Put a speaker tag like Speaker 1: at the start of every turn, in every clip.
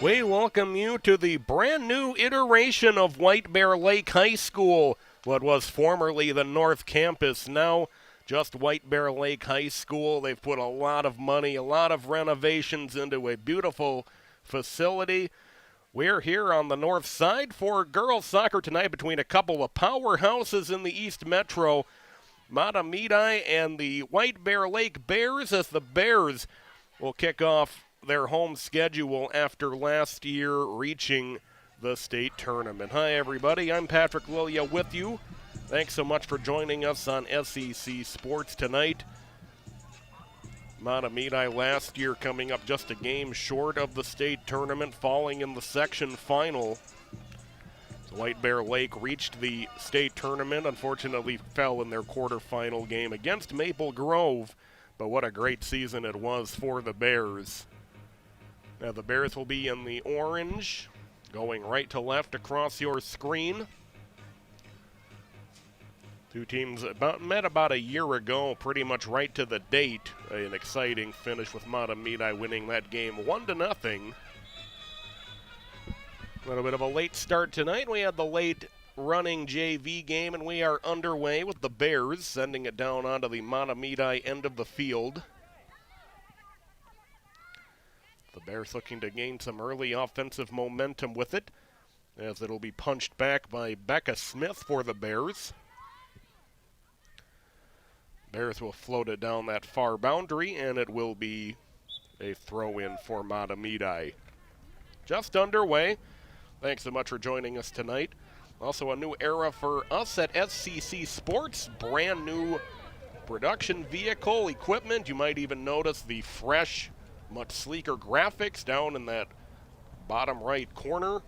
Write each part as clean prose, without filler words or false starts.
Speaker 1: We welcome you to the brand new iteration of White Bear Lake High School, what was formerly the North Campus, now just White Bear Lake High School. They've put a lot of money, a lot of renovations into a beautiful facility. We're here on the north side for girls soccer tonight between a couple of powerhouses in the East Metro, Mahtomedi and the White Bear Lake Bears, as the Bears will kick off their home schedule after last year reaching the state tournament. Hi, everybody. I'm Patrick Lilia with you. Thanks so much for joining us on SEC Sports tonight. Mahtomedi last year coming up just a game short of the state tournament, falling in the section final. White Bear Lake reached the state tournament, unfortunately fell in their quarterfinal game against Maple Grove, but what a great season it was for the Bears. Now the Bears will be in the orange, going right to left across your screen. Two teams met about a year ago, pretty much right to the date. An exciting finish with Mahtomedi winning that game 1-0. A little bit of a late start tonight. We had the late running JV game, and we are underway with the Bears sending it down onto the Mahtomedi end of the field. The Bears looking to gain some early offensive momentum with it, as it'll be punched back by Becca Smith for the Bears. Bears will float it down that far boundary, and it will be a throw-in for Mahtomedi. Just underway. Thanks so much for joining us tonight. Also a new era for us at SCC Sports. Brand new production vehicle equipment. You might even notice the fresh, much sleeker graphics down in that bottom right corner.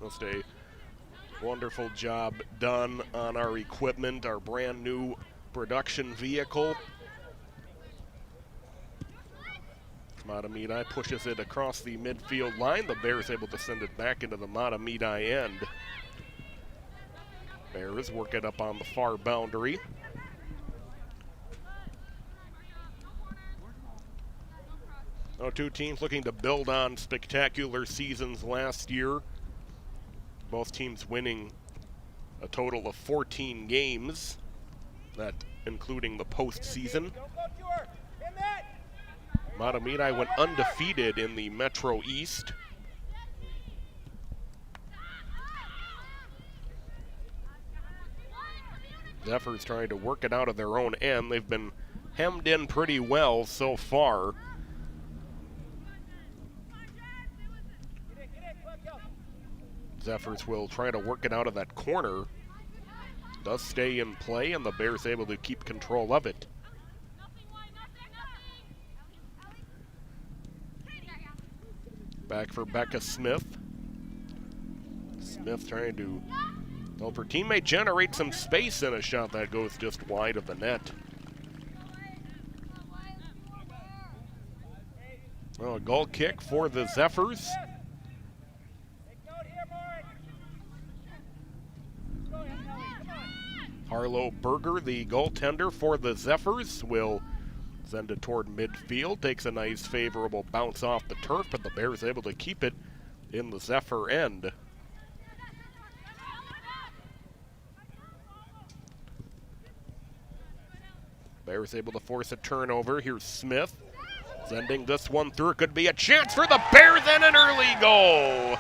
Speaker 1: Just a wonderful job done on our equipment, our brand new production vehicle. Mahtomedi pushes it across the midfield line. The Bears able to send it back into the Mahtomedi end. Bears work it up on the far boundary. Now two teams looking to build on spectacular seasons last year. Both teams winning a total of 14 games, that including the postseason. Mahtomedi went undefeated in the Metro East. Zephyrs trying to work it out of their own end. They've been hemmed in pretty well so far. Zephyrs will try to work it out of that corner. Does stay in play, and the Bears able to keep control of it. Back for Becca Smith. Smith trying to help her teammate generate some space in a shot that goes just wide of the net. Well, a goal kick for the Zephyrs. Harlow Berger, the goaltender for the Zephyrs, will send it toward midfield. Takes a nice favorable bounce off the turf, but the Bears able to keep it in the Zephyr end. Bears able to force a turnover. Here's Smith sending this one through. It could be a chance for the Bears and an early goal.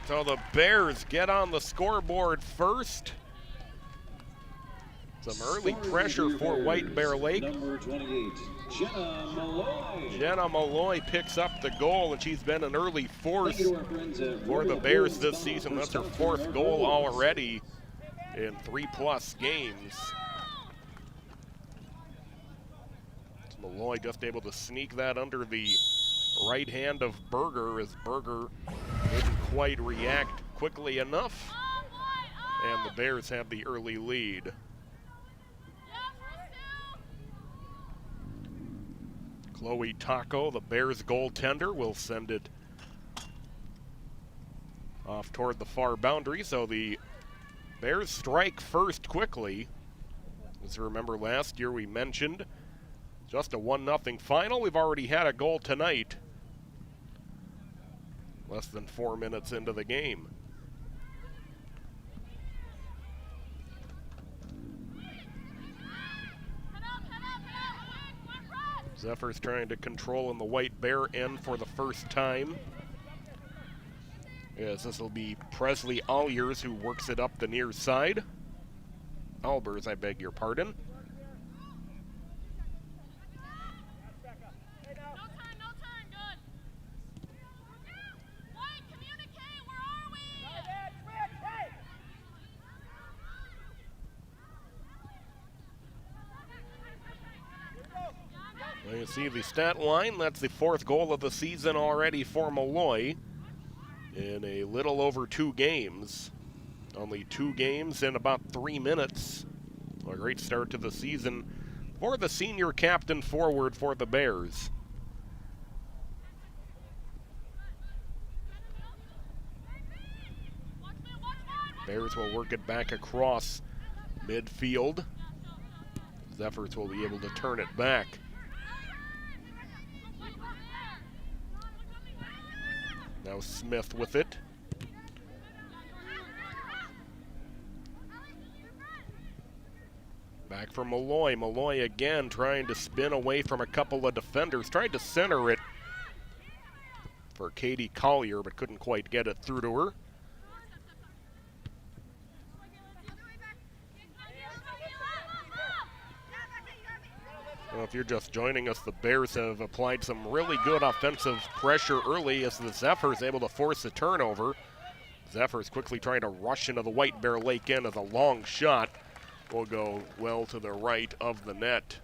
Speaker 1: So the Bears get on the scoreboard first. Some early pressure for White Bear Lake.
Speaker 2: Number 28, Jenna Malloy.
Speaker 1: Jenna Malloy picks up the goal, and she's been an early force for the Bears this season. That's her fourth goal already in 3+ games. Malloy just able to sneak that under the right hand of Berger, as Berger didn't quite react quickly enough, and the Bears have the early lead. Chloe Taco, the Bears goaltender, will send it off toward the far boundary, so the Bears strike first quickly. As you remember, last year we mentioned Just a 1-0 final. We've already had a goal tonight. Less than 4 minutes into the game. Zephyrs trying to control in the White Bear end for the first time. Yes, this will be Presley Alliers who works it up the near side. Albers, I beg your pardon. Well, you see the stat line, that's the 4th goal of the season already for Malloy in a little over 2 games. Only 2 games in about 3 minutes. A great start to the season for the senior captain forward for the Bears. Bears will work it back across midfield. Zephyrs will be able to turn it back. Now Smith with it. Back for Malloy. Malloy again trying to spin away from a couple of defenders. Tried to center it for Katie Collier, but couldn't quite get it through to her. Well, if you're just joining us, the Bears have applied some really good offensive pressure early as the Zephyrs able to force a turnover. Zephyrs quickly trying to rush into the White Bear Lake end as a long shot will go well to the right of the net.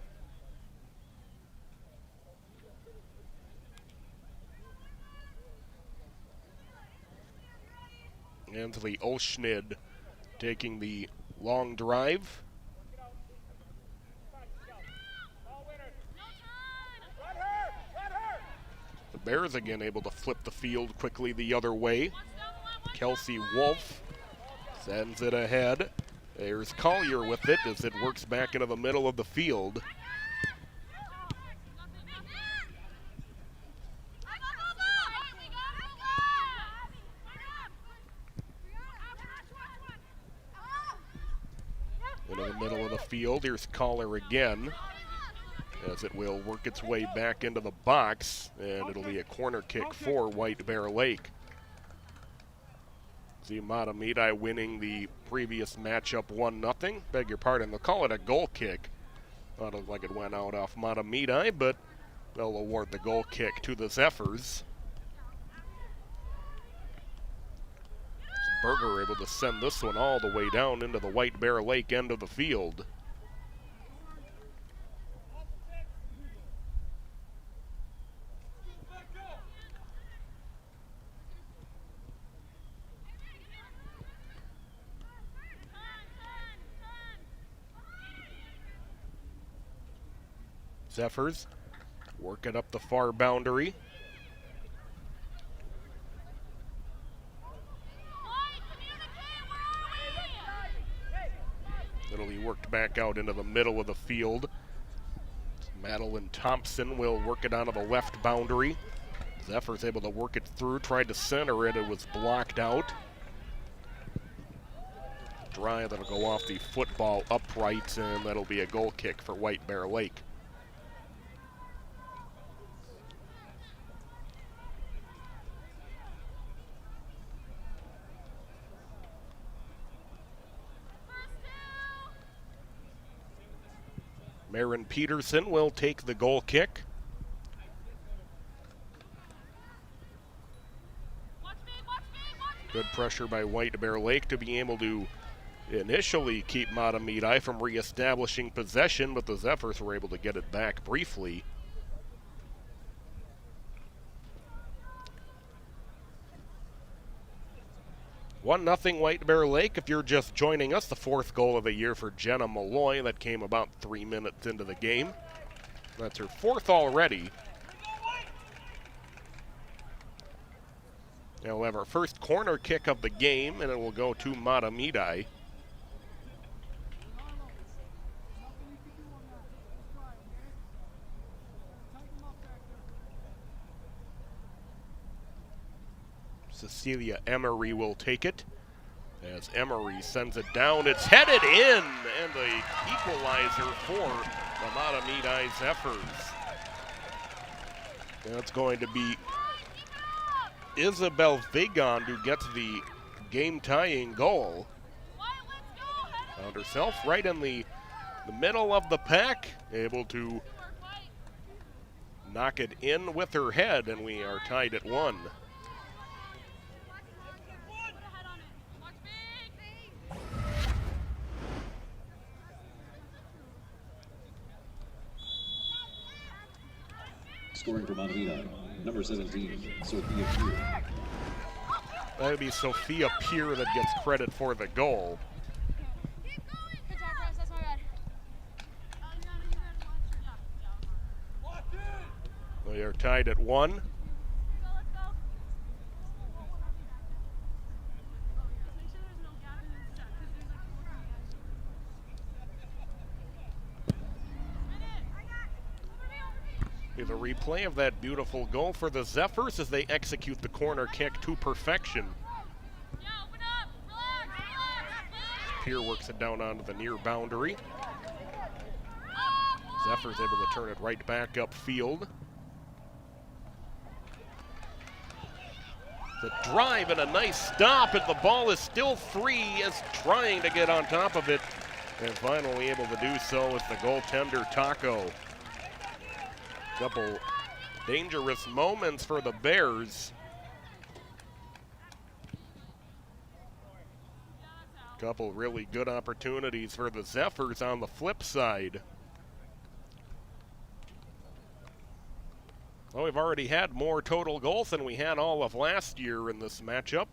Speaker 1: Anthony Olschnid taking the long drive. The Bears again able to flip the field quickly the other way. Kelsey Wolf sends it ahead. There's Collier with it as it works back into the middle of the field. Into the middle of the field, here's Collier again, as it will work its way back into the box, and it'll be a corner kick for White Bear Lake. See Mahtomedi winning the previous matchup 1-0. Beg your pardon, they'll call it a goal kick. Thought it looked like it went out off Mahtomedi, but they'll award the goal kick to the Zephyrs. Berger able to send this one all the way down into the White Bear Lake end of the field. Zephyrs work it up the far boundary. It'll be worked back out into the middle of the field. Madeline Thompson will work it onto the left boundary. Zephyrs able to work it through, tried to center it, it was blocked out. Drive that'll go off the football upright, and that'll be a goal kick for White Bear Lake. Marin Peterson will take the goal kick. Good pressure by White Bear Lake to be able to initially keep Mahtomedi from reestablishing possession, but the Zephyrs were able to get it back briefly. One 0 White Bear Lake. If you're just joining us, the 4th goal of the year for Jenna Malloy. That came about 3 minutes into the game. That's her 4th already. Now we'll have our first corner kick of the game, and it will go to Mahtomedi. Cecilia Emery will take it. As Emery sends it down, it's headed in, and the equalizer for the Mahtomedi Zephyrs. That's going to be Isabel Vigond who gets the game-tying goal. Found herself right in the middle of the pack, able to knock it in with her head, and we are tied at 1.
Speaker 2: Scoring for Mahtomedi, number 17, Sophia Peer.
Speaker 1: That would be Sophia Peer that gets credit for the goal. We are tied at 1. Here's a replay of that beautiful goal for the Zephyrs as they execute the corner kick to perfection. Peer works it down onto the near boundary. Zephyrs able to turn it right back upfield. The drive and a nice stop, and the ball is still free as trying to get on top of it, and finally able to do so with the goaltender Taco. Couple dangerous moments for the Bears. Couple really good opportunities for the Zephyrs on the flip side. Well, we've already had more total goals than we had all of last year in this matchup.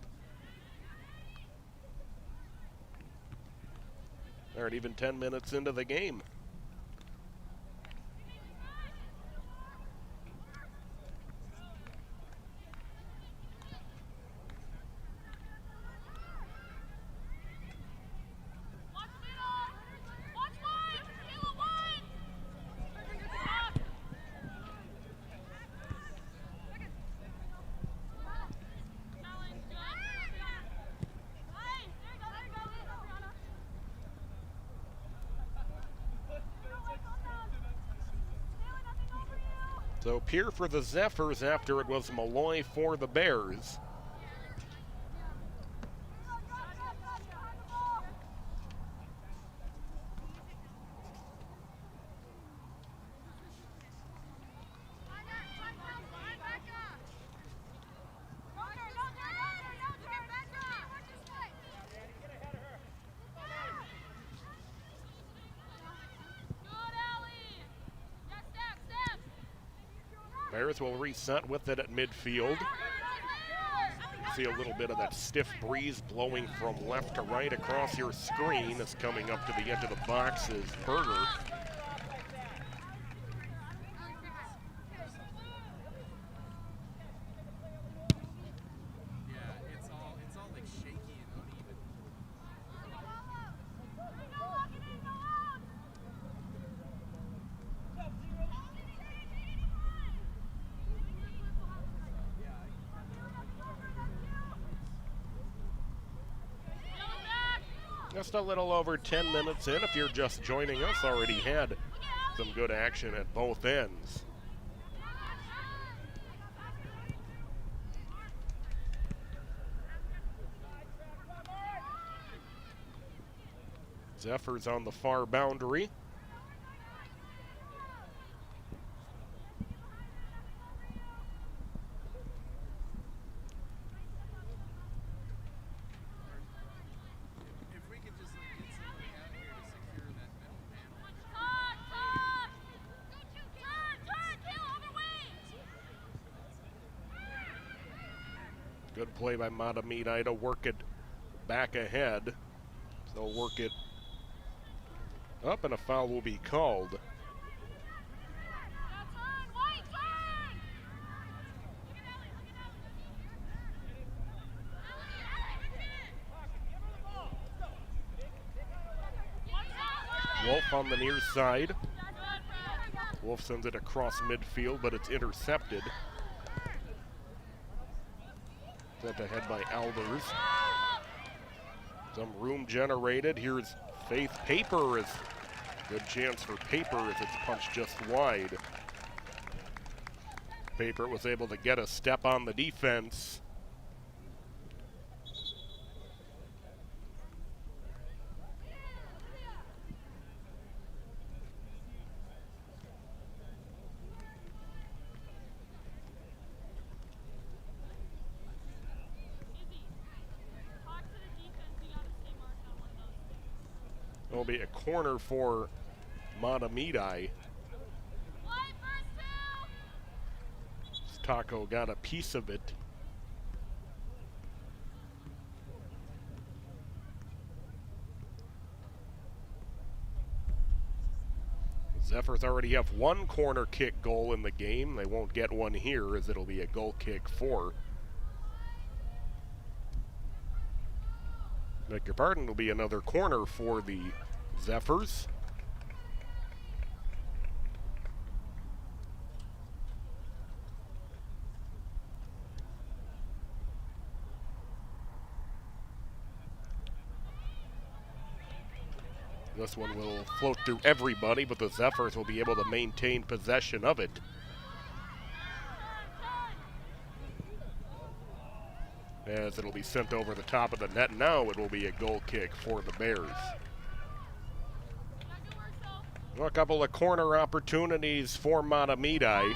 Speaker 1: They aren't even 10 minutes into the game. So Peer for the Zephyrs after it was Malloy for the Bears. Bears will reset with it at midfield. See a little bit of that stiff breeze blowing from left to right across your screen. As coming up to the edge of the box is Berger. Just a little over 10 minutes in. If you're just joining us, already had some good action at both ends. Zephyrs on the far boundary. Good play by Mahtomedi to work it back ahead. So they'll work it up and a foul will be called. Wolf on the near side. Wolf sends it across midfield, but it's intercepted. Sent ahead by Albers. Some room generated. Here's Faith Paper. Is good chance for Paper as it's punched just wide. Paper was able to get a step on the defense. It'll be a corner for Mahtomedi. Taco got a piece of it. Zephyrs already have one corner kick goal in the game. They won't get one here as it'll be a goal kick for. Beg your pardon, it'll be another corner for the Zephyrs. This one will float through everybody, but the Zephyrs will be able to maintain possession of it. As it'll be sent over the top of the net. Now it will be a goal kick for the Bears. Well, a couple of corner opportunities for Mahtomedi.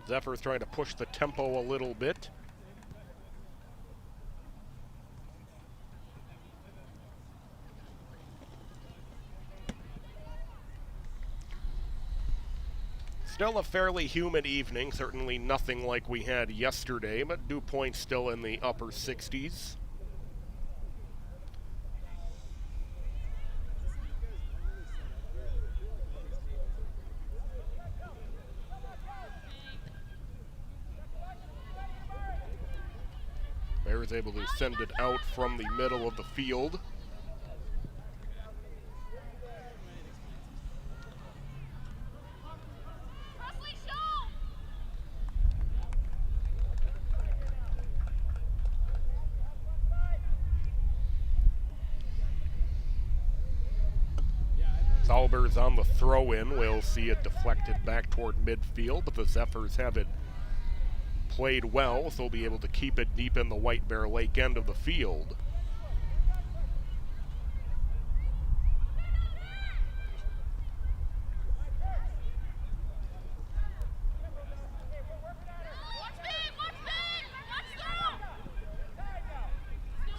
Speaker 1: Zephyrs trying to push the tempo a little bit. Still a fairly humid evening, certainly nothing like we had yesterday, but dew point still in the upper 60s. Bears able to send it out from the middle of the field. Albers on the throw-in. We'll see it deflected back toward midfield, but the Zephyrs have it played well, so they'll be able to keep it deep in the White Bear Lake end of the field.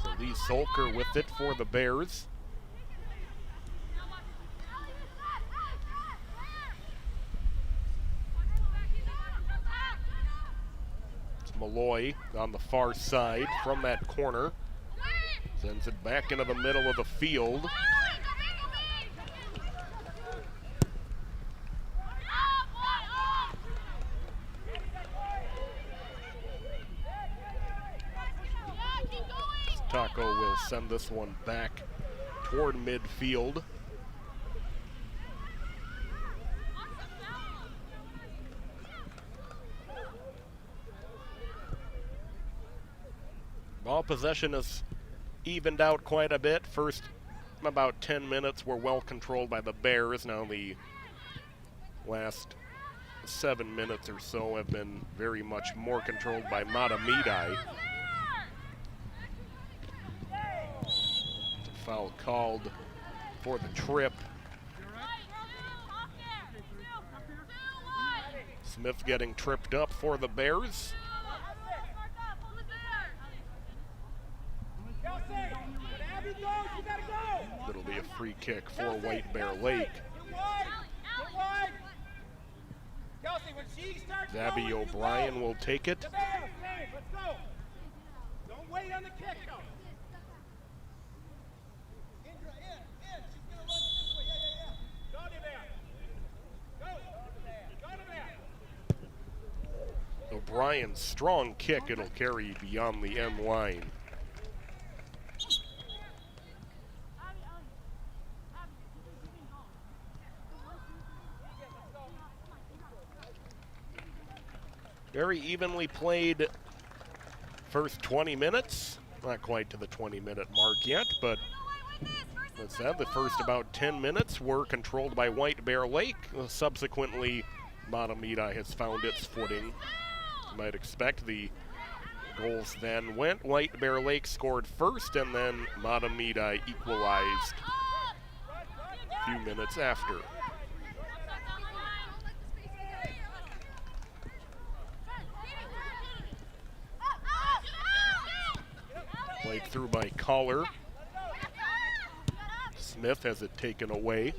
Speaker 1: So Lee Solker with it for the Bears. Malloy on the far side from that corner. Sends it back into the middle of the field. Taco will send this one back toward midfield. Ball possession has evened out quite a bit. First about 10 minutes were well controlled by the Bears. Now the last 7 minutes or so have been very much more controlled by Mahtomedi. Foul called for the trip. Smith getting tripped up for the Bears. It'll be a free kick for White Bear Lake. Zabby O'Brien will take it.
Speaker 3: Don't wait on the kick.
Speaker 1: O'Brien's strong kick, it'll carry beyond the end line. Very evenly played first 20 minutes. Not quite to the 20-minute mark yet, but as said, the first about 10 minutes were controlled by White Bear Lake. Subsequently, Mahtomedi has found its footing. You might expect the goals then went. White Bear Lake scored first, and then Mahtomedi equalized a few minutes after. Played through by Collar. Smith has it taken away.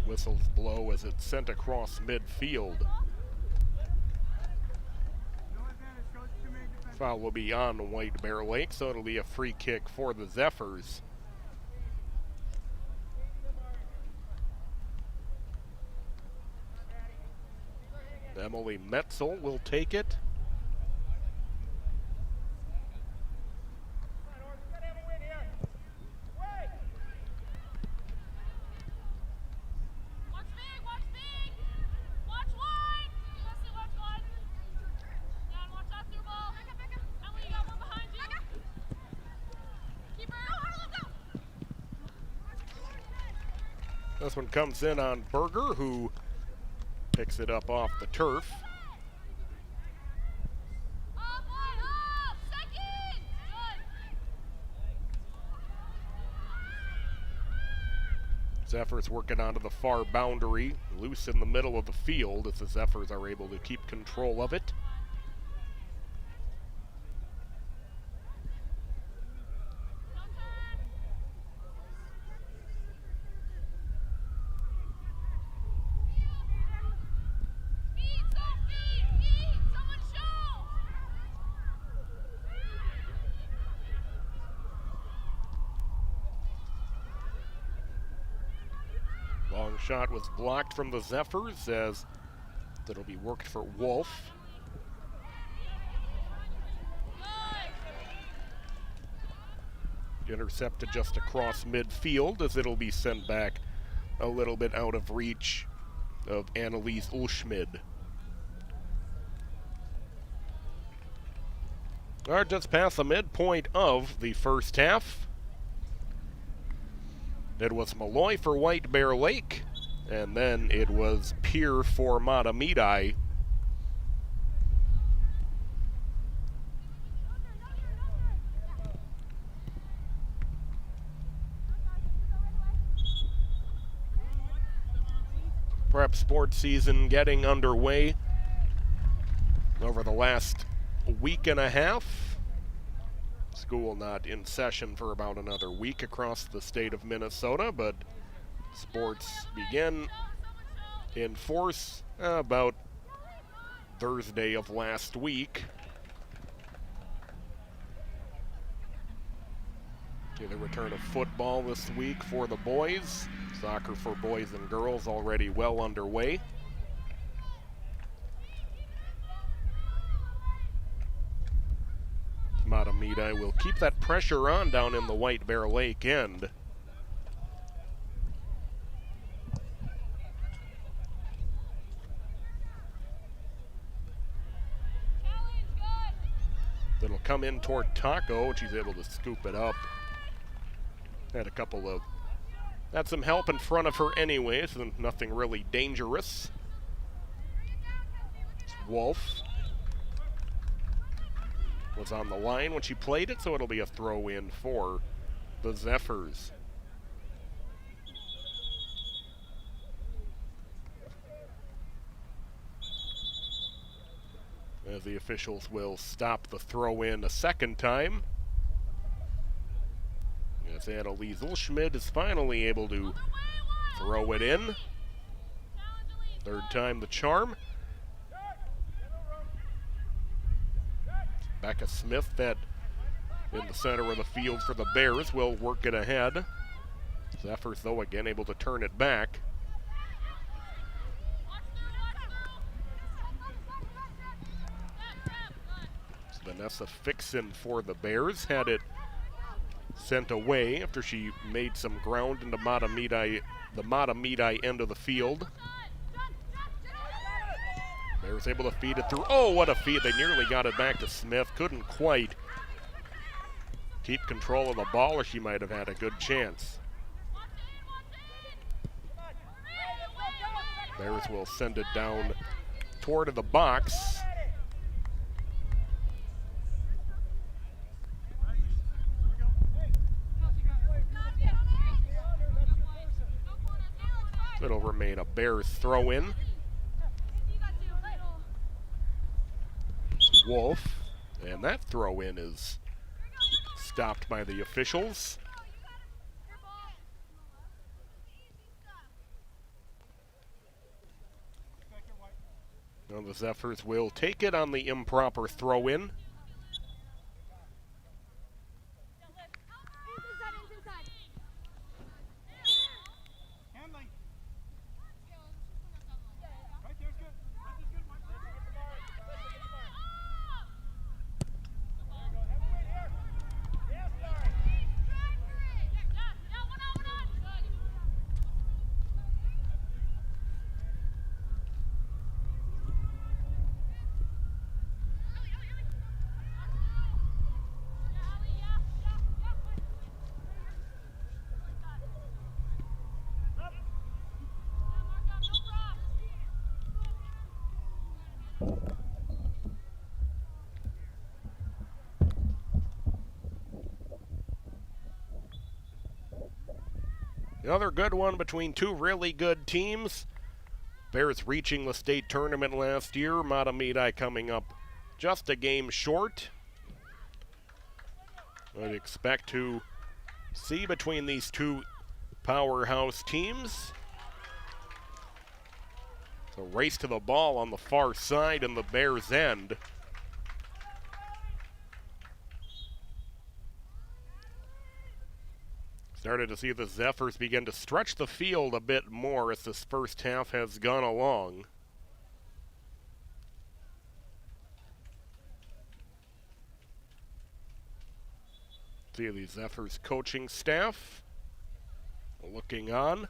Speaker 1: Whistles blow as it's sent across midfield. Foul will be on White Bear Lake, so it'll be a free kick for the Zephyrs. Emily Metzel will take it. This one comes in on Berger, who picks it up off the turf. Zephyrs working onto the far boundary, loose in the middle of the field as the Zephyrs are able to keep control of it. Long shot was blocked from the Zephyrs as it'll be worked for Wolf. Intercepted just across midfield as it'll be sent back a little bit out of reach of Annalise Ulschmid. All right, just past the midpoint of the first half. It was Malloy for White Bear Lake, and then it was Peer for Mahtomedi. Prep sports season getting underway over the last week and a half. School not in session for about another week across the state of Minnesota, but sports begin in force about Thursday of last week. The return of football this week for the boys. Soccer for boys and girls already well underway. Mahtomedi will keep that pressure on down in the White Bear Lake end. It'll come in toward Taco, and she's able to scoop it up. Had some help in front of her anyways, and nothing really dangerous. Wolf was on the line when she played it, so it'll be a throw-in for the Zephyrs. As the officials will stop the throw-in a second time. As Annalise Ulschmid is finally able to throw it in. Third time the charm. Becca Smith that in the center of the field for the Bears will work it ahead. Zephyrs, though, again able to turn it back. It's Vanessa Fixon for the Bears. Had it sent away after she made some ground into Mahtomedi, the Mahtomedi end of the field. Bears able to feed it through. Oh, what a feed. They nearly got it back to Smith. Couldn't quite keep control of the ball, or she might have had a good chance. Bears will send it down toward the box. It'll remain a Bears throw-in. Wolf, and that throw-in is stopped by the officials. Now the Zephyrs will take it on the improper throw-in. Another good one between two really good teams. Bears reaching the state tournament last year. Mahtomedi coming up just a game short. I'd expect to see between these two powerhouse teams. It's a race to the ball on the far side in the Bears' end. Started to see the Zephyrs begin to stretch the field a bit more as this first half has gone along. See the Zephyrs coaching staff looking on.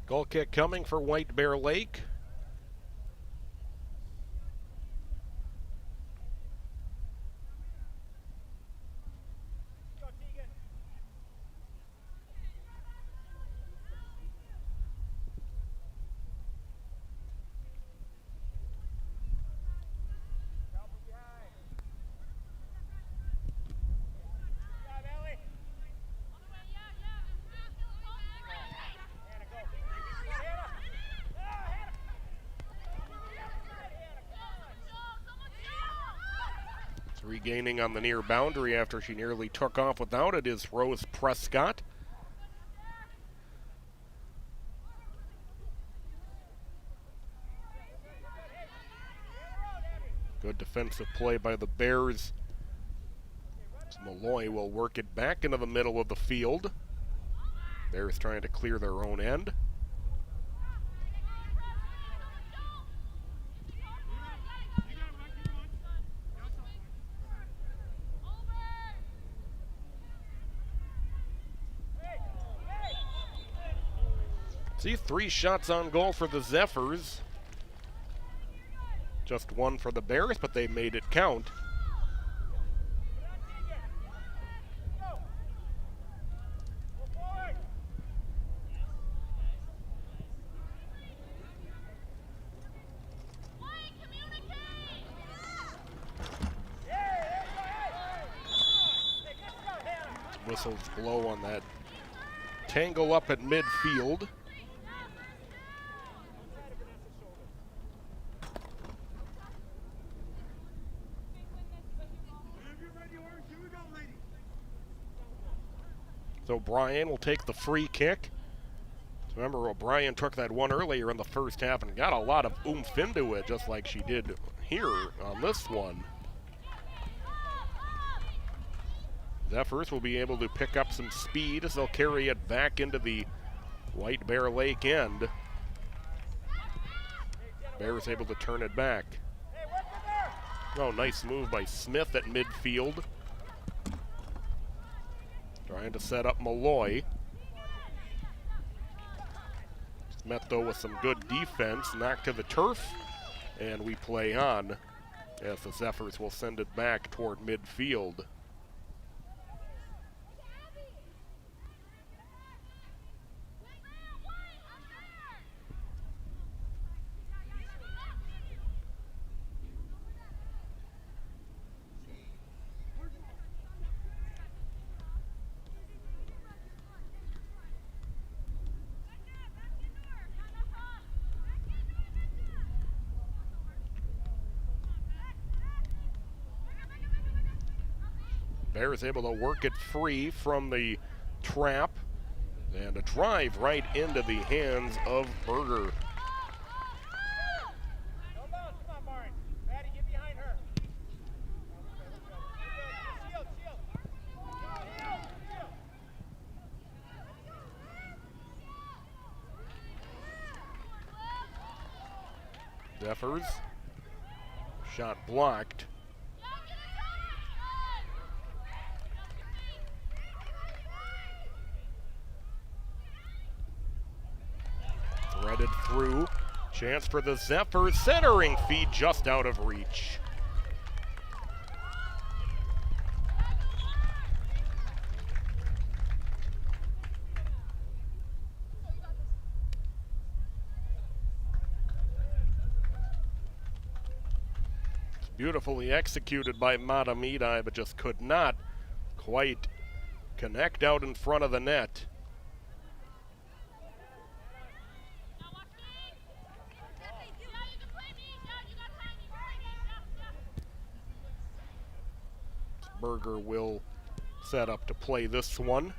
Speaker 1: Goal kick coming for White Bear Lake. Regaining on the near boundary after she nearly took off without it is Rose Prescott. Good defensive play by the Bears. Malloy will work it back into the middle of the field. Bears trying to clear their own end. See, 3 shots on goal for the Zephyrs. Just 1 for the Bears, but they made it count. Whistles blow on that tangle up at midfield. So O'Brien will take the free kick. Remember, O'Brien took that one earlier in the first half and got a lot of oomph into it, just like she did here on this one. Zephyrs will be able to pick up some speed as they'll carry it back into the White Bear Lake end. Bears able to turn it back. Oh, nice move by Smith at midfield. Trying to set up Malloy. Met though with some good defense, knocked to the turf, and we play on as the Zephyrs will send it back toward midfield. Bears able to work it free from the trap, and a drive right into the hands of Berger. Zephyrs, shot blocked. Threaded through. Chance for the Zephyrs. Centering feed just out of reach. It's beautifully executed by Mahtomedi, but just could not quite connect out in front of the net. Berger will set up to play this one.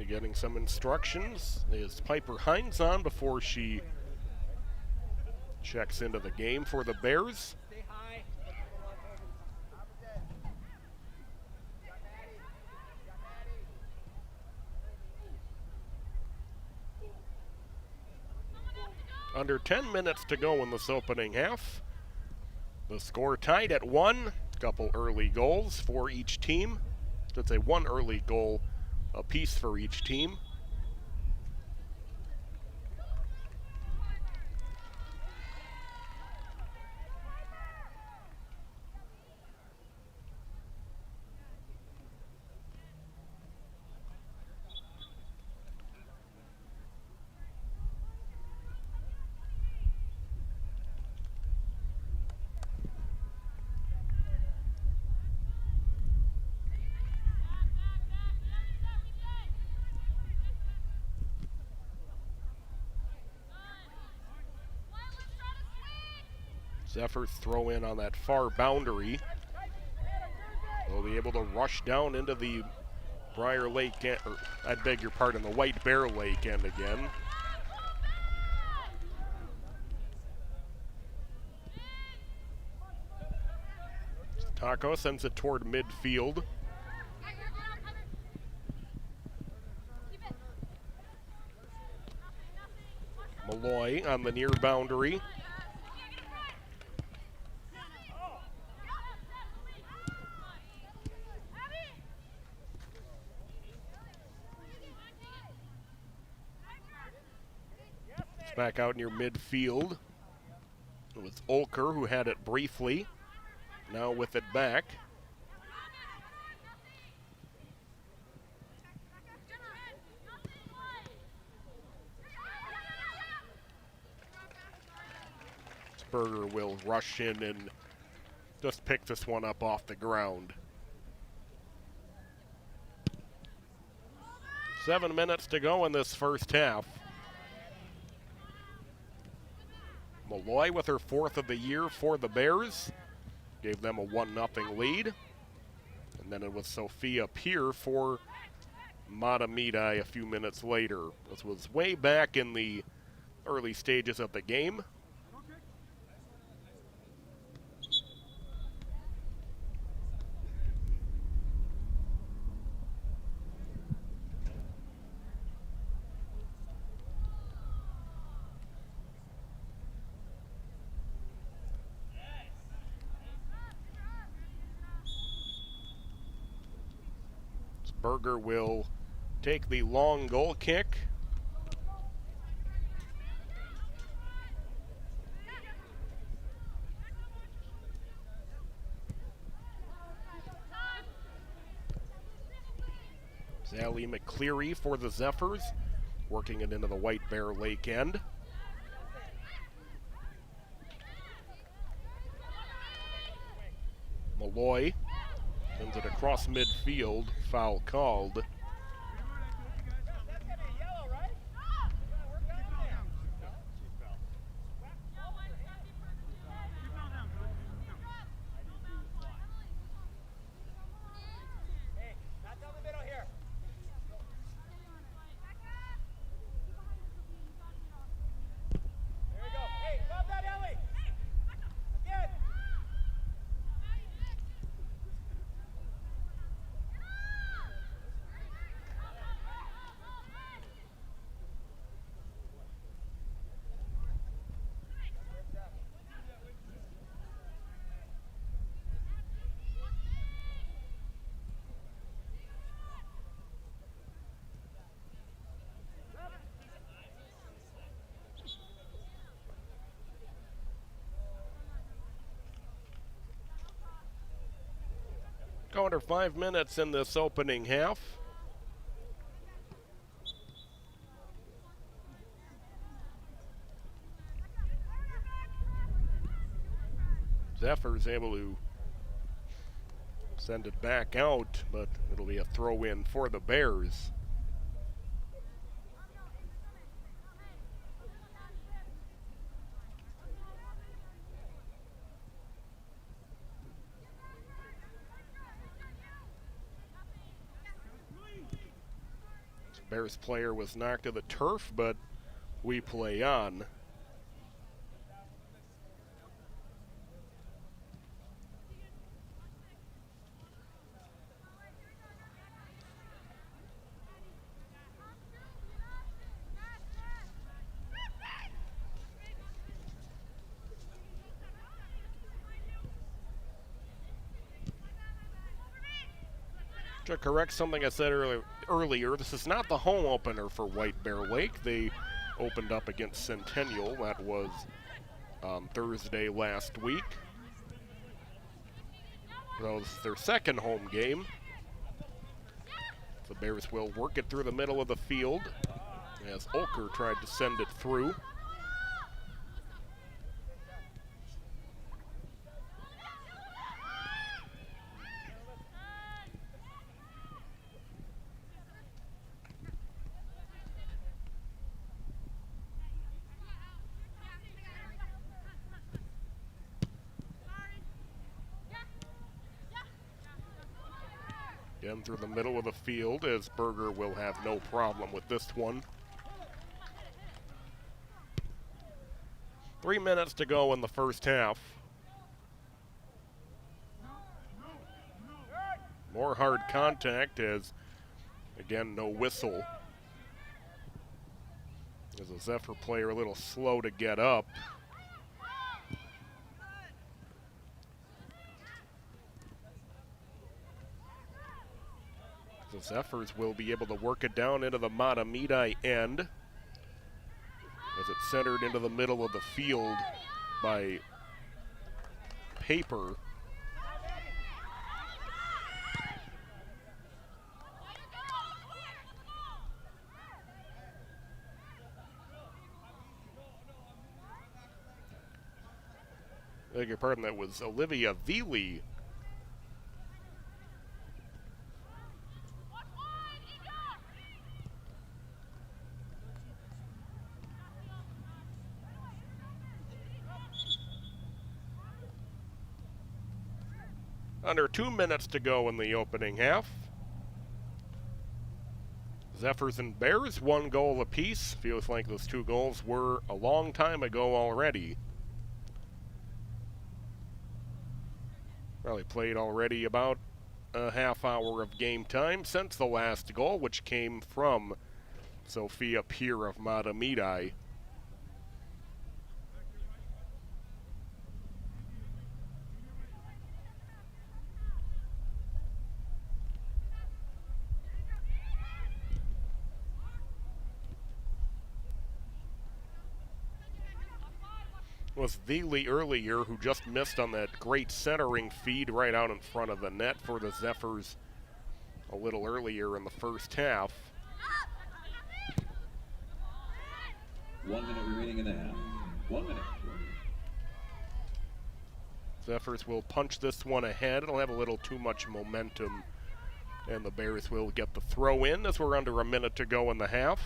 Speaker 1: Getting some instructions is Piper Hines on before she checks into the game for the Bears. Under 10 minutes to go in this opening half. The score tied at 1. Couple early goals for each team. Should say one early goal apiece for each team. Zephyrs throw in on that far boundary. They'll be able to rush down into the Briar Lake, or I beg your pardon, the White Bear Lake end again. Taco sends it toward midfield. Malloy on the near boundary. Back out near midfield. It was Olker who had it briefly. now with it back. Berger will rush in and just pick this one up off the ground. 7 minutes to go in this first half. Malloy with her 4th of the year for the Bears. Gave them a 1-0 lead. And then it was Sophia Peer for Mahtomedi a few minutes later. This was way back in the early stages of the game. Berger will take the long goal kick. Sally McCleary for the Zephyrs, working it into the White Bear Lake end. Malloy sends it across midfield, foul called. Under 5 minutes in this opening half. Zephyrs able to send it back out, but it'll be a throw in for the Bears. Bears player was knocked to the turf, but we play on. To correct something I said earlier, this is not the home opener for White Bear Lake. They opened up against Centennial. That was on Thursday last week. That was their second home game. The Bears will work it through the middle of the field as Olker tried to send it through. Again through the middle of the field, as Berger will have no problem with this one. 3 minutes to go in the first half. More hard contact as, again, no whistle. As a Zephyr player a little slow to get up. The Zephyrs will be able to work it down into the Mahtomedi end as it's centered into the middle of the field by Paper. beg your pardon, that was Olivia Veely. Under 2 minutes to go in the opening half. Zephyrs and Bears, 1 goal apiece. Feels like those 2 goals were a long time ago already. Probably played already about a half hour of game time since the last goal, which came from Sophia Peer of Mahtomedi. Was Veely earlier, who just missed on that great centering feed right out in front of the net for the Zephyrs a little earlier in the first half.
Speaker 2: 1 minute remaining in the half. 1 minute.
Speaker 1: Zephyrs will punch this one ahead. It'll have a little too much momentum, and the Bears will get the throw in as we're under a minute to go in the half.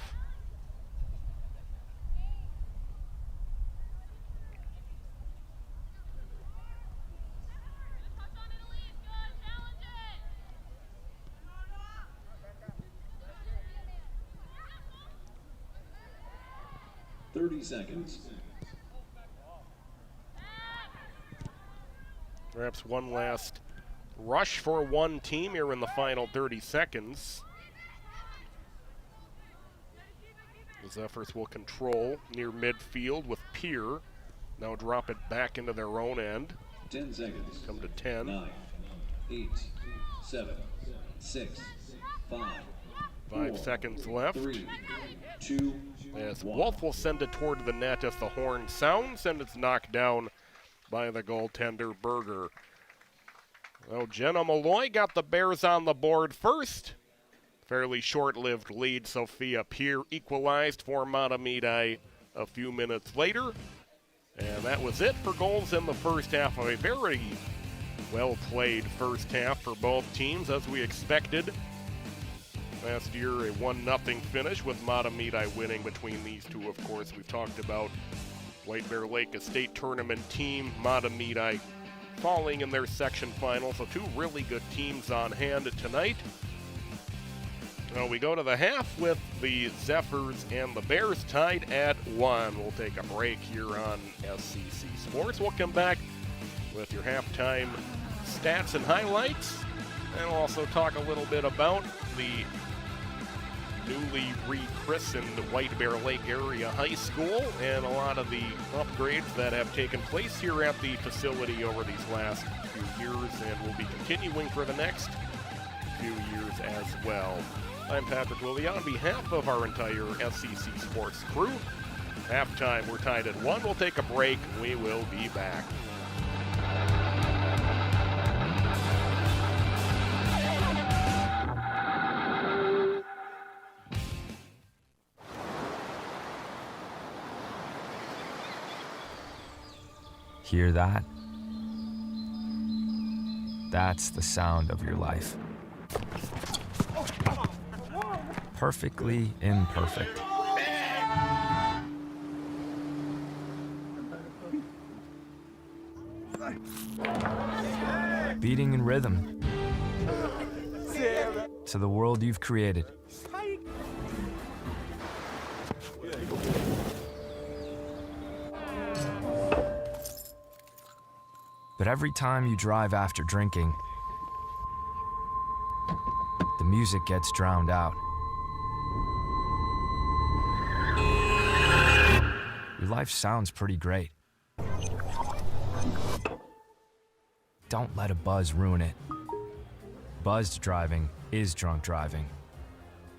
Speaker 2: Seconds.
Speaker 1: Perhaps one last rush for one team here in the final 30 seconds. The Zephyrs will control near midfield with Peer. Now drop it back into their own end.
Speaker 2: 10 seconds.
Speaker 1: Come to 10.
Speaker 2: 9, 8, 7, 6, 5.
Speaker 1: 5
Speaker 2: 4,
Speaker 1: seconds left.
Speaker 2: 3, 2,
Speaker 1: as
Speaker 2: 1.
Speaker 1: Wolf will send it toward the net as the horn sounds, and it's knocked down by the goaltender Berger. Well, Jenna Malloy got the Bears on the board first. Fairly short-lived lead. Sophia Peer equalized for Mahtomedi a few minutes later. And that was it for goals in the first half of a very well-played first half for both teams, as we expected. Last year, a 1-0 finish with Mahtomedi winning between these two. Of course, we've talked about White Bear Lake, a state tournament team, Mahtomedi falling in their section final. So 2 really good teams on hand tonight. Now we go to the half with the Zephyrs and the Bears tied at 1. We'll take a break here on SCC Sports. We'll come back with your halftime stats and highlights. And we'll also talk a little bit about the newly rechristened White Bear Lake Area High School and a lot of the upgrades that have taken place here at the facility over these last few years and will be continuing for the next few years as well. I'm Patrick Willie on behalf of our entire SCC Sports crew. Halftime, we're tied at 1. We'll take a break. We will be back.
Speaker 3: Hear that? That's the sound of your life. Perfectly imperfect. Beating in rhythm to the world you've created. But every time you drive after drinking, the music gets drowned out. Your life sounds pretty great. Don't let a buzz ruin it. Buzzed driving is drunk driving.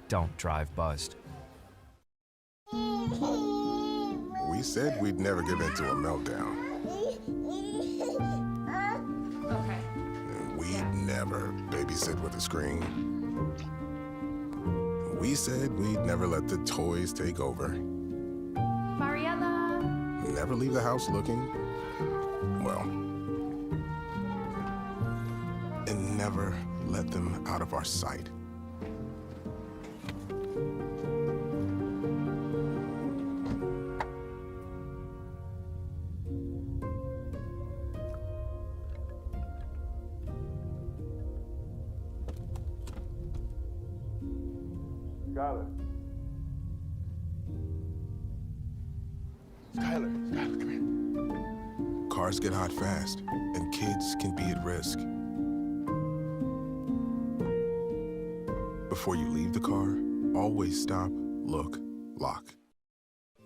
Speaker 3: Don't drive buzzed.
Speaker 4: We said we'd never give in to a meltdown.
Speaker 5: Okay.
Speaker 4: And we'd never babysit with a screen. We said we'd never let the toys take over.
Speaker 5: Mariella.
Speaker 4: Never leave the house looking Well, and never let them out of our sight.
Speaker 5: Skylar, come here.
Speaker 4: Cars get hot fast, and kids can be at risk. Before you leave the car, always stop, look, lock.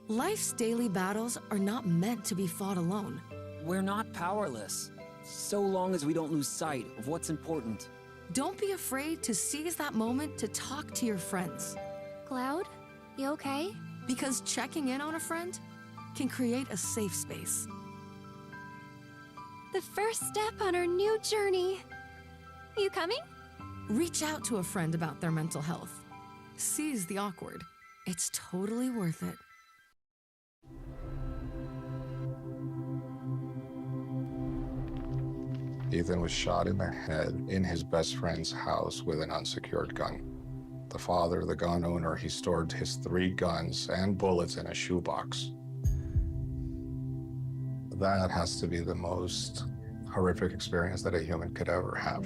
Speaker 6: Life's daily battles are not meant to be fought alone.
Speaker 7: We're not powerless, so long as we don't lose sight of what's important.
Speaker 6: Don't be afraid to seize that moment to talk to your friends.
Speaker 8: Cloud, you okay?
Speaker 6: Because checking in on a friend can create a safe space.
Speaker 8: The first step on our new journey. You coming?
Speaker 6: Reach out to a friend about their mental health. Seize the awkward. It's totally worth it.
Speaker 9: Ethan was shot in the head in his best friend's house with an unsecured gun. The father, the gun owner, he stored his 3 guns and bullets in a shoebox. That has to be the most horrific experience that a human could ever have.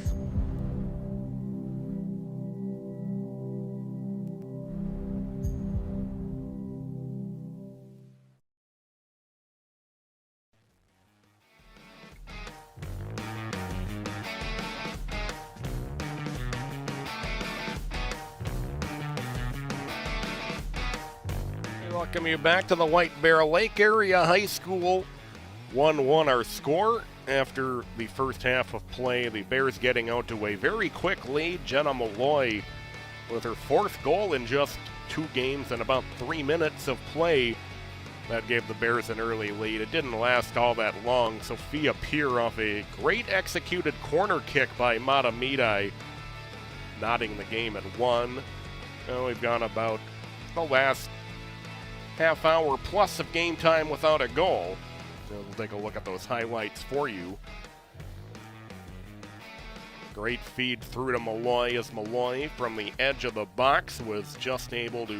Speaker 1: Welcome you back to the White Bear Lake Area High School. 1-1 our score after the first half of play. The Bears getting out to a very quick lead. Jenna Malloy with her 4th goal in just 2 games and about 3 minutes of play. That gave the Bears an early lead. It didn't last all that long. Sophia Peer off a great executed corner kick by Mahtomedi, knotting the game at 1. Now we've gone about the last half hour plus of game time without a goal. So we'll take a look at those highlights for you. Great feed through to Malloy as Malloy from the edge of the box was just able to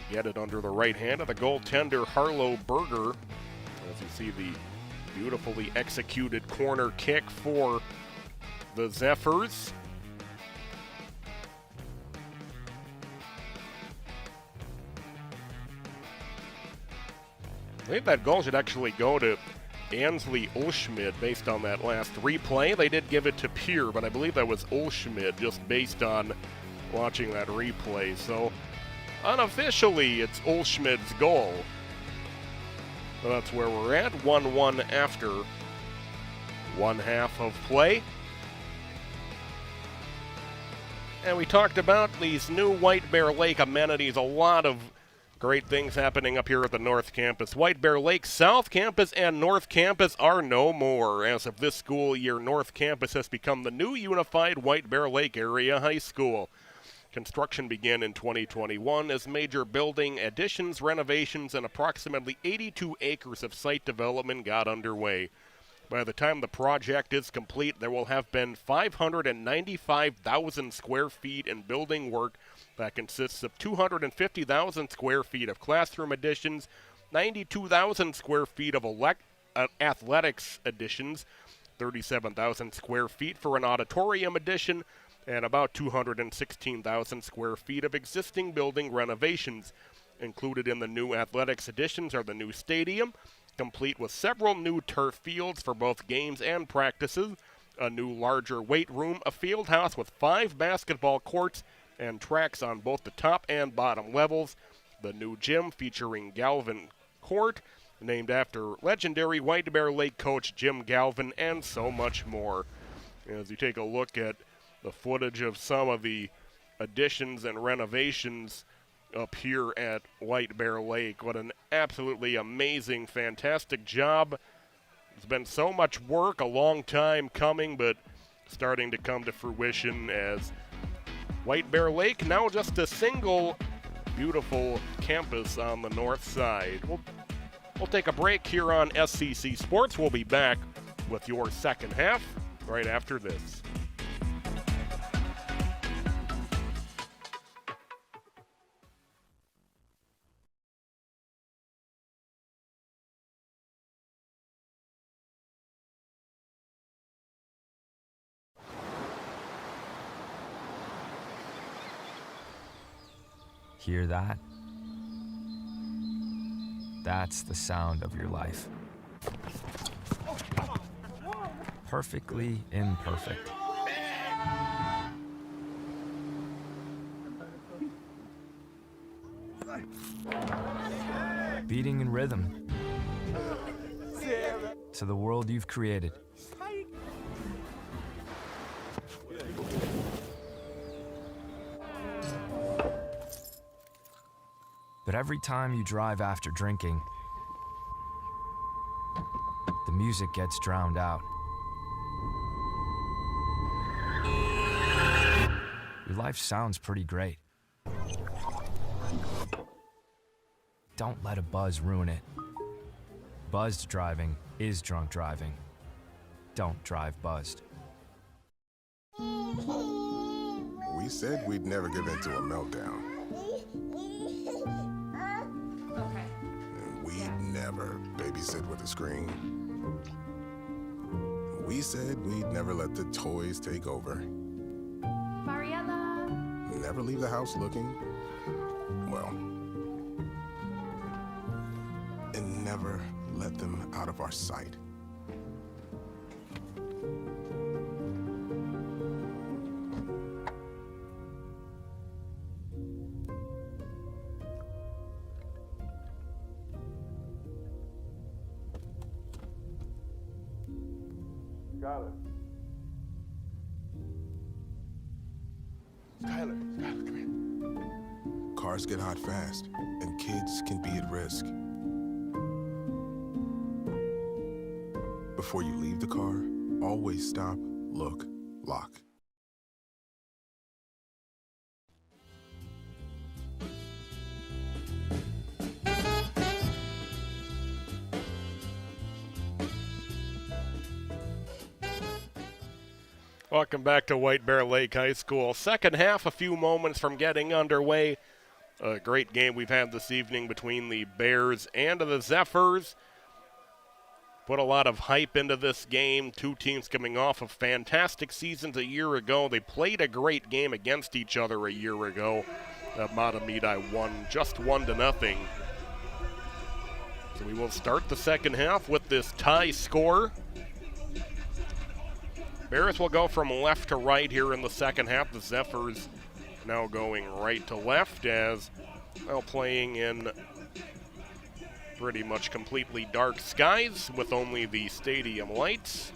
Speaker 1: get it under the right hand of the goaltender Harlow Berger. As you see the beautifully executed corner kick for the Zephyrs. I think that goal should actually go to Ansley Olschmidt based on that last replay. They did give it to Peer, but I believe that was Olschmidt just based on watching that replay. So unofficially, it's Olschmidt's goal. So that's where we're at, 1-1 after 1 half of play. And we talked about these new White Bear Lake amenities, a lot of great things happening up here at the North Campus. White Bear Lake South Campus and North Campus are no more. As of this school year, North Campus has become the new unified White Bear Lake Area High School. Construction began in 2021 as major building additions, renovations, and approximately 82 acres of site development got underway. By the time the project is complete, there will have been 595,000 square feet in building work that consists of 250,000 square feet of classroom additions, 92,000 square feet of athletics additions, 37,000 square feet for an auditorium addition, and about 216,000 square feet of existing building renovations. Included in the new athletics additions are the new stadium, complete with several new turf fields for both games and practices, a new larger weight room, a field house with 5 basketball courts and tracks on both the top and bottom levels, the new gym featuring Galvin Court, named after legendary White Bear Lake coach Jim Galvin, and so much more. As you take a look at the footage of some of the additions and renovations up here at White Bear Lake, what an absolutely amazing, fantastic job. It's been so much work, a long time coming, but starting to come to fruition as White Bear Lake, now just a single beautiful campus on the north side. We'll We'll take a break here on SCC Sports. We'll be back with your second half right after this.
Speaker 3: Hear that? That's the sound of your life. Perfectly imperfect. Beating in rhythm to the world you've created. But every time you drive after drinking, the music gets drowned out. Your life sounds pretty great. Don't let a buzz ruin it. Buzzed driving is drunk driving. Don't drive buzzed.
Speaker 4: We said we'd never give in to a meltdown.
Speaker 6: Okay.
Speaker 4: And we'd never babysit with a screen. We said we'd never let the toys take over.
Speaker 8: Mariella.
Speaker 4: Never leave the house looking, well, and never let them out of our sight.
Speaker 5: Skylar, come here.
Speaker 4: Cars get hot fast, and kids can be at risk. Before you leave the car, always stop, look, lock.
Speaker 1: Welcome back to White Bear Lake High School. Second half, a few moments from getting underway. A great game we've had this evening between the Bears and the Zephyrs. Put a lot of hype into this game. Two teams coming off of fantastic seasons a year ago. They played a great game against each other a year ago. Mahtomedi won just 1-0. So we will start the second half with this tie score. Bears will go from left to right here in the second half. The Zephyrs now going right to left as well, playing in pretty much completely dark skies with only the stadium lights.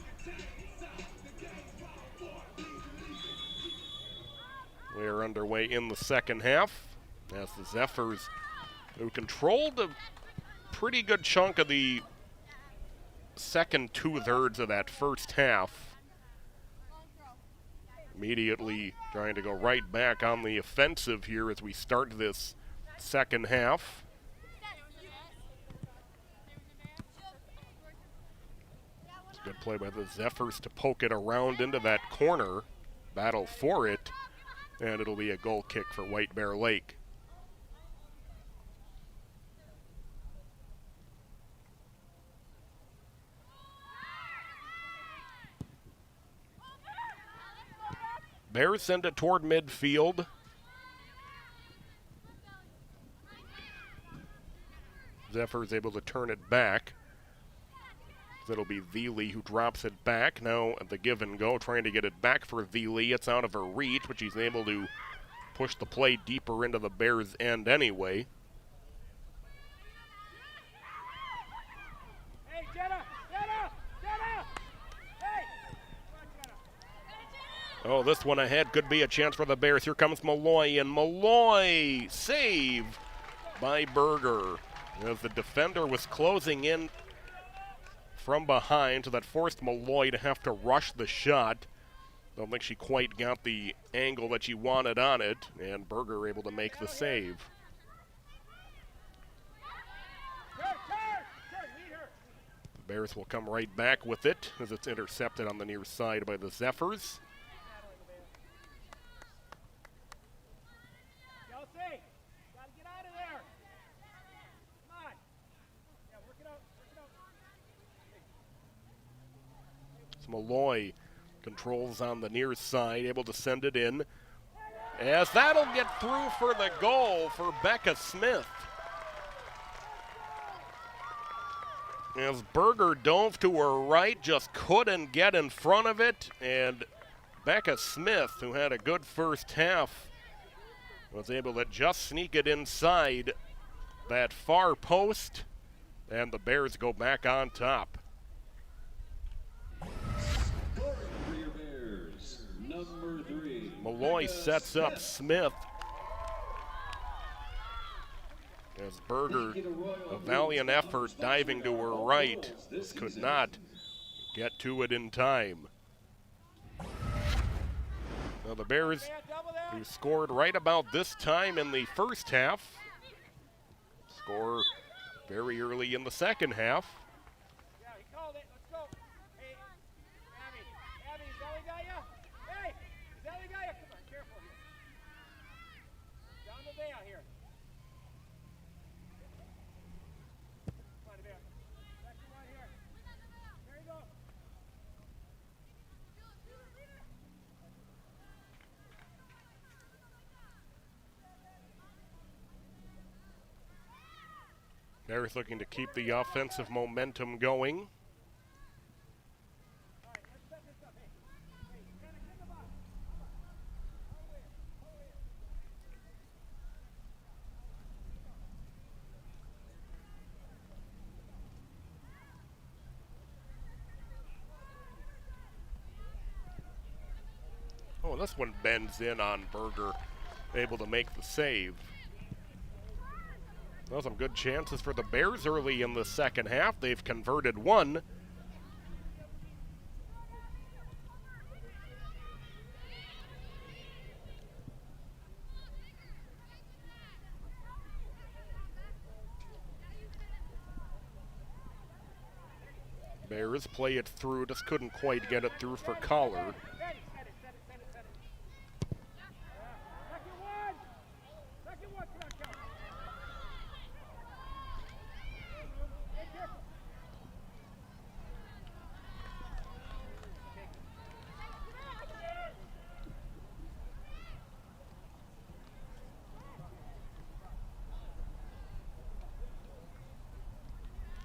Speaker 1: We are underway in the second half as the Zephyrs, who controlled a pretty good chunk of the second two-thirds of that first half, immediately trying to go right back on the offensive here as we start this second half. It's a good play by the Zephyrs to poke it around into that corner, battle for it, and it'll be a goal kick for White Bear Lake. Bears send it toward midfield. Zephyrs able to turn it back. It'll be Veely who drops it back. Now at the give and go, trying to get it back for Veely. It's out of her reach, but she's able to push the play deeper into the Bears' end anyway. Oh, this one ahead could be a chance for the Bears. Here comes Malloy, and Malloy save by Berger. As the defender was closing in from behind, so that forced Malloy to have to rush the shot. Don't think she quite got the angle that she wanted on it, and Berger able to make the save. Bears will come right back with it as it's intercepted on the near side by the Zephyrs. Malloy controls on the near side, able to send it in. As that'll get through for the goal for Becca Smith. As Berger dove to her right, just couldn't get in front of it. And Becca Smith, who had a good first half, was able to just sneak it inside that far post. And the Bears go back on top. Malloy sets up Smith. As Berger, a valiant effort diving to her right, could not get to it in time. Now the Bears, who scored right about this time in the first half, score very early in the second half. Bears looking to keep the offensive momentum going. Oh, this one bends in on Berger, able to make the save. Well, some good chances for the Bears early in the second half. They've converted one. Bears play it through, just couldn't quite get it through for Collar.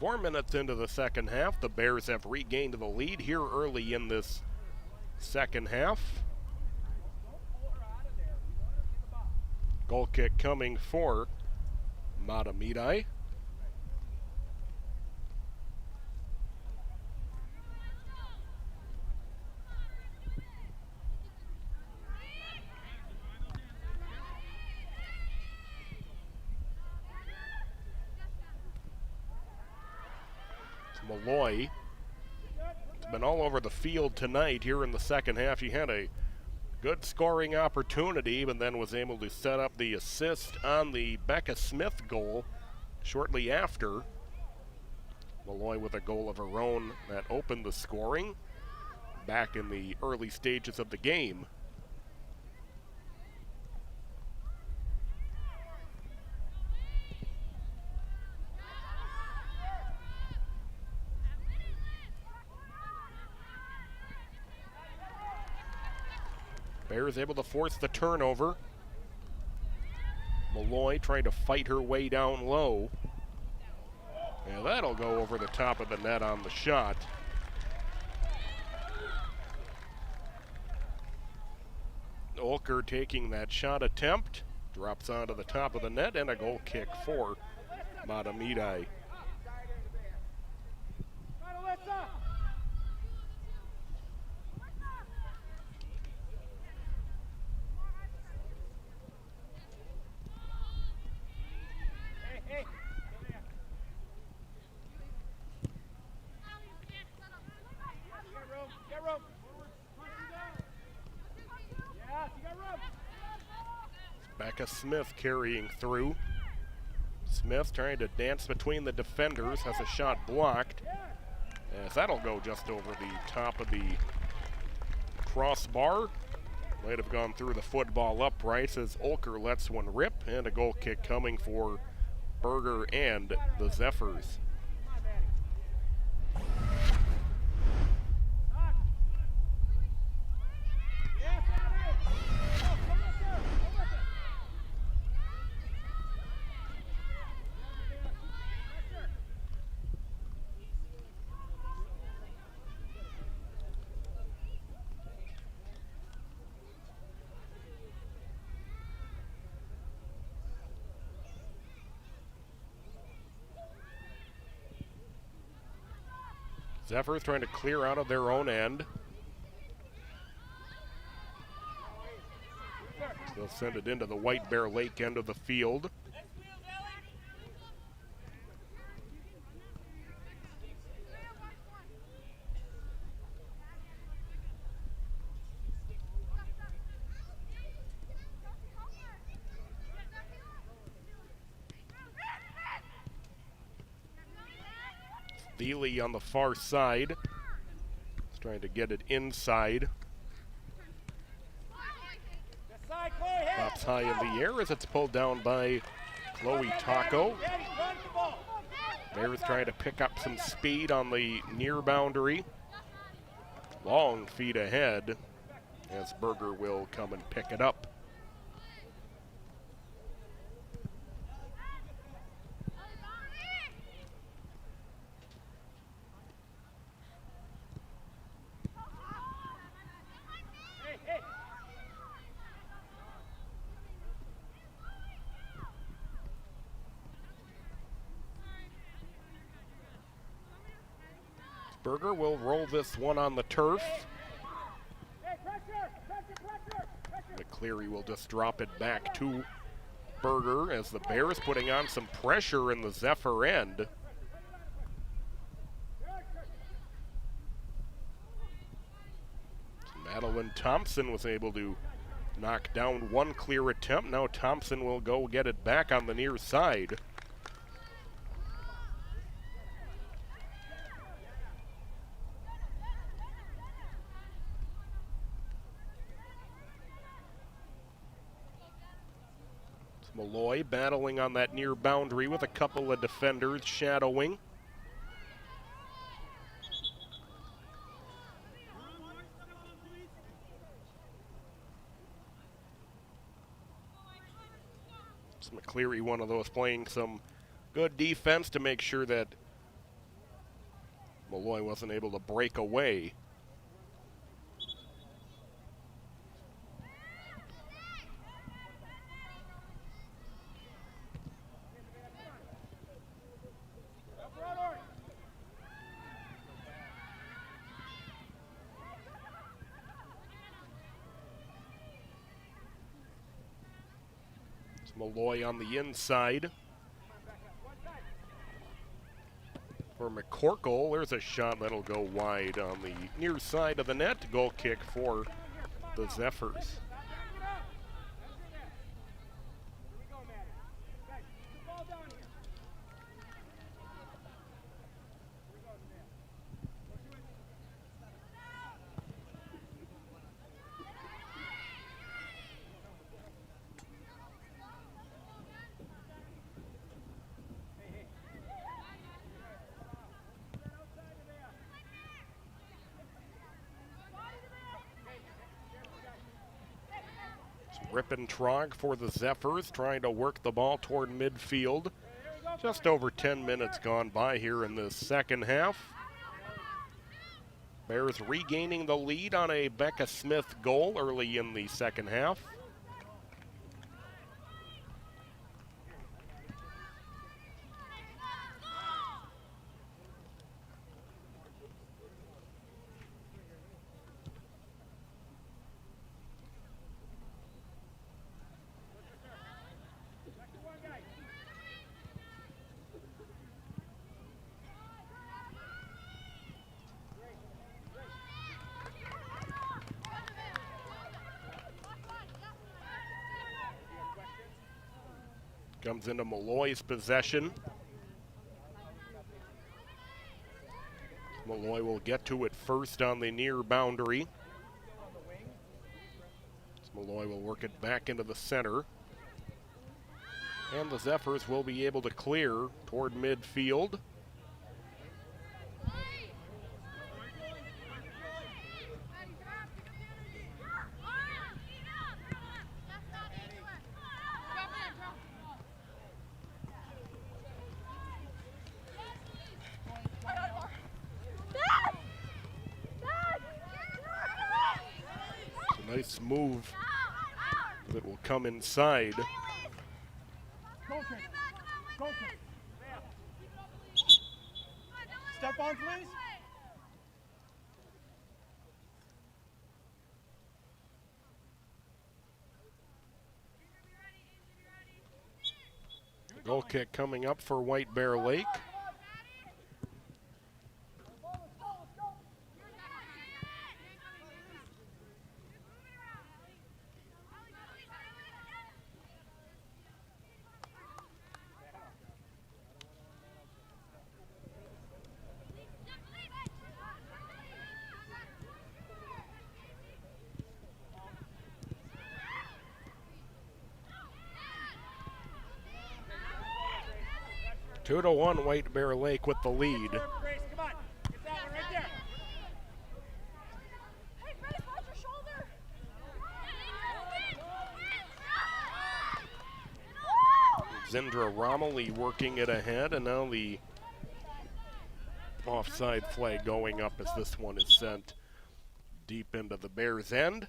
Speaker 1: Four minutes into the second half, the Bears have regained the lead here early in this second half. Goal kick coming for Mahtomedi. Malloy. It's been all over the field tonight here in the second half. He had a good scoring opportunity, but then was able to set up the assist on the Becca Smith goal shortly after. Malloy with a goal of her own that opened the scoring back in the early stages of the game. Bears able to force the turnover. Malloy trying to fight her way down low. And that'll go over the top of the net on the shot. Olker taking that shot attempt. Drops onto the top of the net and a goal kick for Mahtomedi. Becca Smith carrying through. Smith trying to dance between the defenders, has a shot blocked. As that'll go just over the top of the crossbar. Might have gone through the football uprights as Olker lets one rip, and a goal kick coming for Berger and the Zephyrs. Zephyrs trying to clear out of their own end. They'll send it into the White Bear Lake end of the field. Thiele on the far side. He's trying to get it inside. Pops high in the air as it's pulled down by Chloe Taco. Bears trying to pick up some speed on the near boundary. Long feet ahead as Berger will come and pick it up. Berger will roll this one on the turf. McCleary will just drop it back to Berger as the Bears putting on some pressure in the Zephyr end. Madeline Thompson was able to knock down one clear attempt. Now Thompson will go get it back on the near side. Malloy battling on that near boundary with a couple of defenders shadowing. It's McCleary, one of those playing some good defense to make sure that Malloy wasn't able to break away. Malloy on the inside. For McCorkle, there's a shot that'll go wide on the near side of the net. Goal kick for the Zephyrs. Rippentrog for the Zephyrs, trying to work the ball toward midfield. Just over 10 minutes gone by here in the second half. Bears regaining the lead on a Becca Smith goal early in the second half. Comes into Malloy's possession. Malloy Malloy will get to it first on the near boundary. Malloy will work it back into the center. And the Zephyrs will be able to clear toward midfield. It's a nice move that will come inside.
Speaker 5: Step on, please.
Speaker 1: Goal kick coming up for White Bear Lake. Two to one, White Bear Lake with the lead.
Speaker 5: Come on. Get that one right there.
Speaker 8: Hey, Grace, watch your shoulder.
Speaker 1: Zindra Romilly working it ahead, and now the offside flag going up as this one is sent deep into the Bears' end.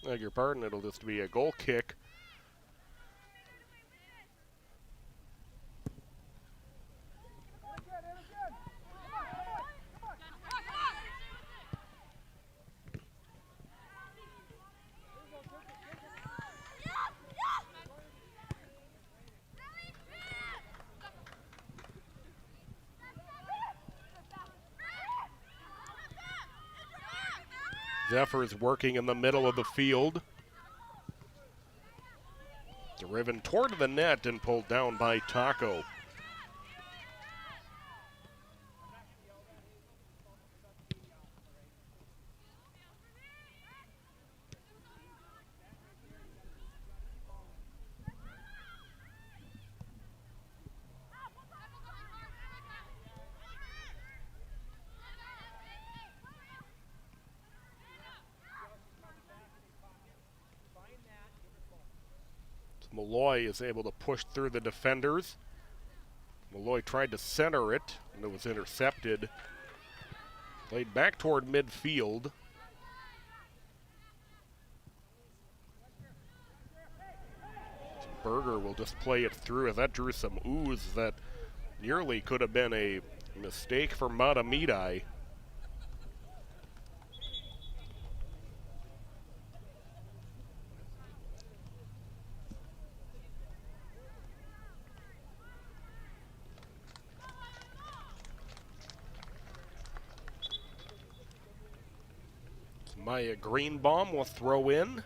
Speaker 1: Beg your pardon, it'll just be a goal kick. Zephyrs working in the middle of the field. Driven toward the net and pulled down by Taco. Malloy is able to push through the defenders. Malloy tried to center it, and it was intercepted. Played back toward midfield. Berger will just play it through, as that drew some ooze that nearly could have been a mistake for Mahtomedi. Maya Greenbaum will throw in.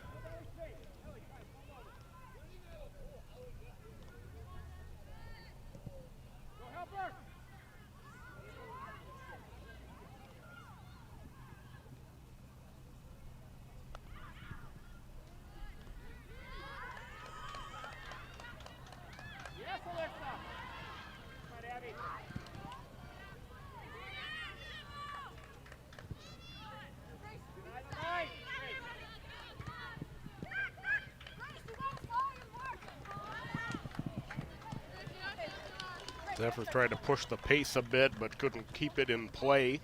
Speaker 1: Zephyrs tried to push the pace a bit, but couldn't keep it in play.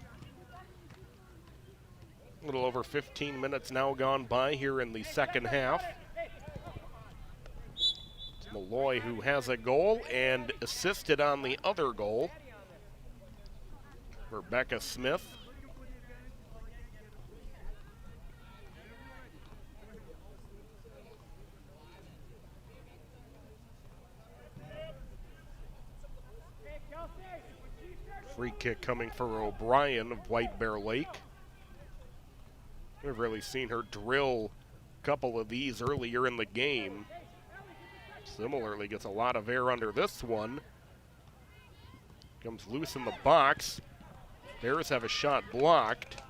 Speaker 1: A little over 15 minutes now gone by here in the second half. It's Malloy who has a goal and assisted on the other goal. Rebecca Smith. Free kick coming for O'Brien of White Bear Lake. We've really seen her drill a couple of these earlier in the game. Similarly, gets a lot of air under this one. Comes loose in the box. Bears have a shot blocked.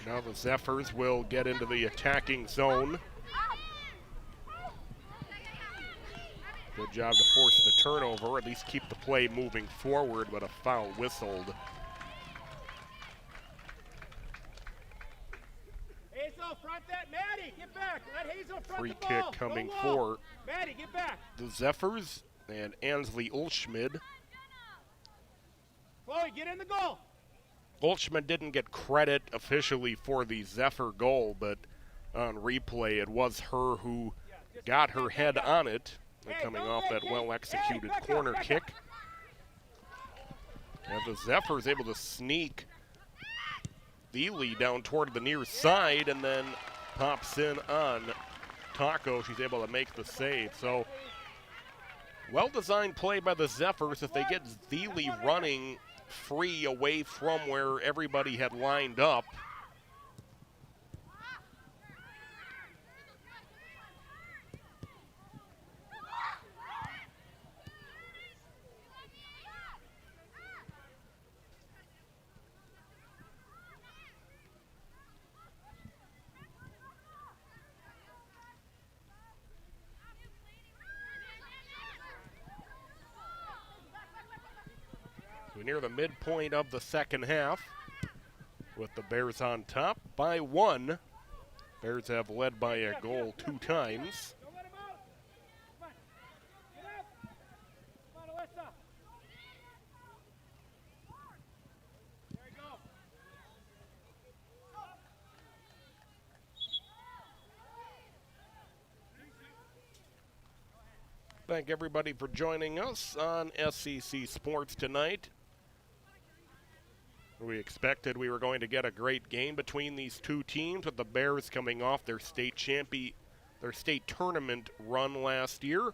Speaker 1: Now the Zephyrs will get into the attacking zone. Good job to force the turnover, at least keep the play moving forward, but a foul whistled.
Speaker 5: Hazel, front that. Maddie, get back. Let Hazel front
Speaker 1: Free
Speaker 5: the ball.
Speaker 1: kick coming
Speaker 5: Go wall.
Speaker 1: for
Speaker 5: Maddie, get back.
Speaker 1: the Zephyrs and Ansley Ulschmid.
Speaker 5: Chloe, get in the goal.
Speaker 1: Ulschmid didn't get credit officially for the Zephyr goal, but on replay it was her who got her head on it, and coming off that well-executed corner kick. And the Zephyrs able to sneak Thiele down toward the near side and then pops in on Taco. She's able to make the save. So well-designed play by the Zephyrs. If they get Thiele running free away from where everybody had lined up, we're near the midpoint of the second half with the Bears on top by 1. Bears have led by a goal 2 times.
Speaker 5: Don't let him out. Come on. Get up. Come on, Alyssa. There you go.
Speaker 1: Thank everybody for joining us on SEC Sports tonight. We expected we were going to get a great game between these two teams, with the Bears coming off their state tournament run last year.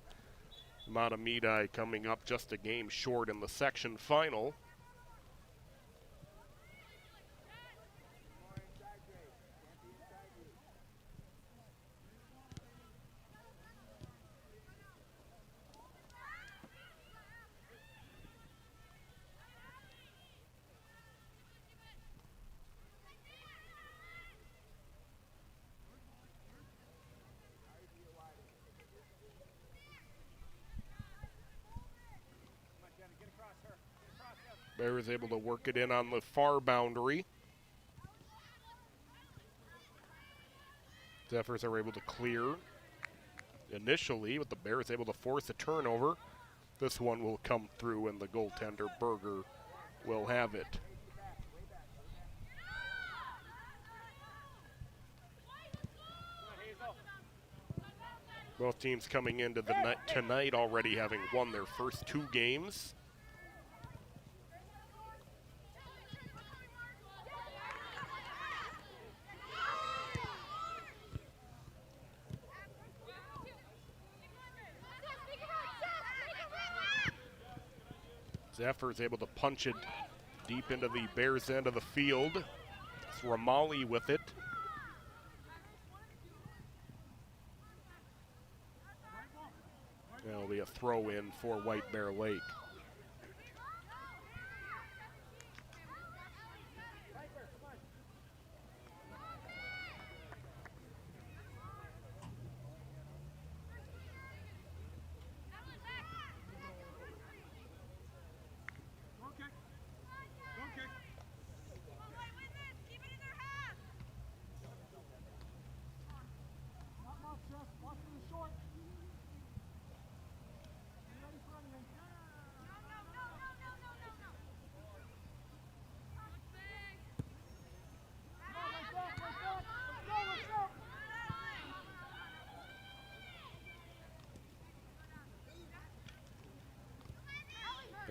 Speaker 1: Mahtomedi coming up just a game short in the section final. Bears able to work it in on the far boundary. Zephyrs are able to clear initially, with the Bears able to force a turnover. This one will come through and the goaltender Berger will have it. Both teams coming into the night tonight already having won their first 2 games. Zephyrs able to punch it deep into the Bears' end of the field. It's Ramali with it. That'll be a throw in for White Bear Lake.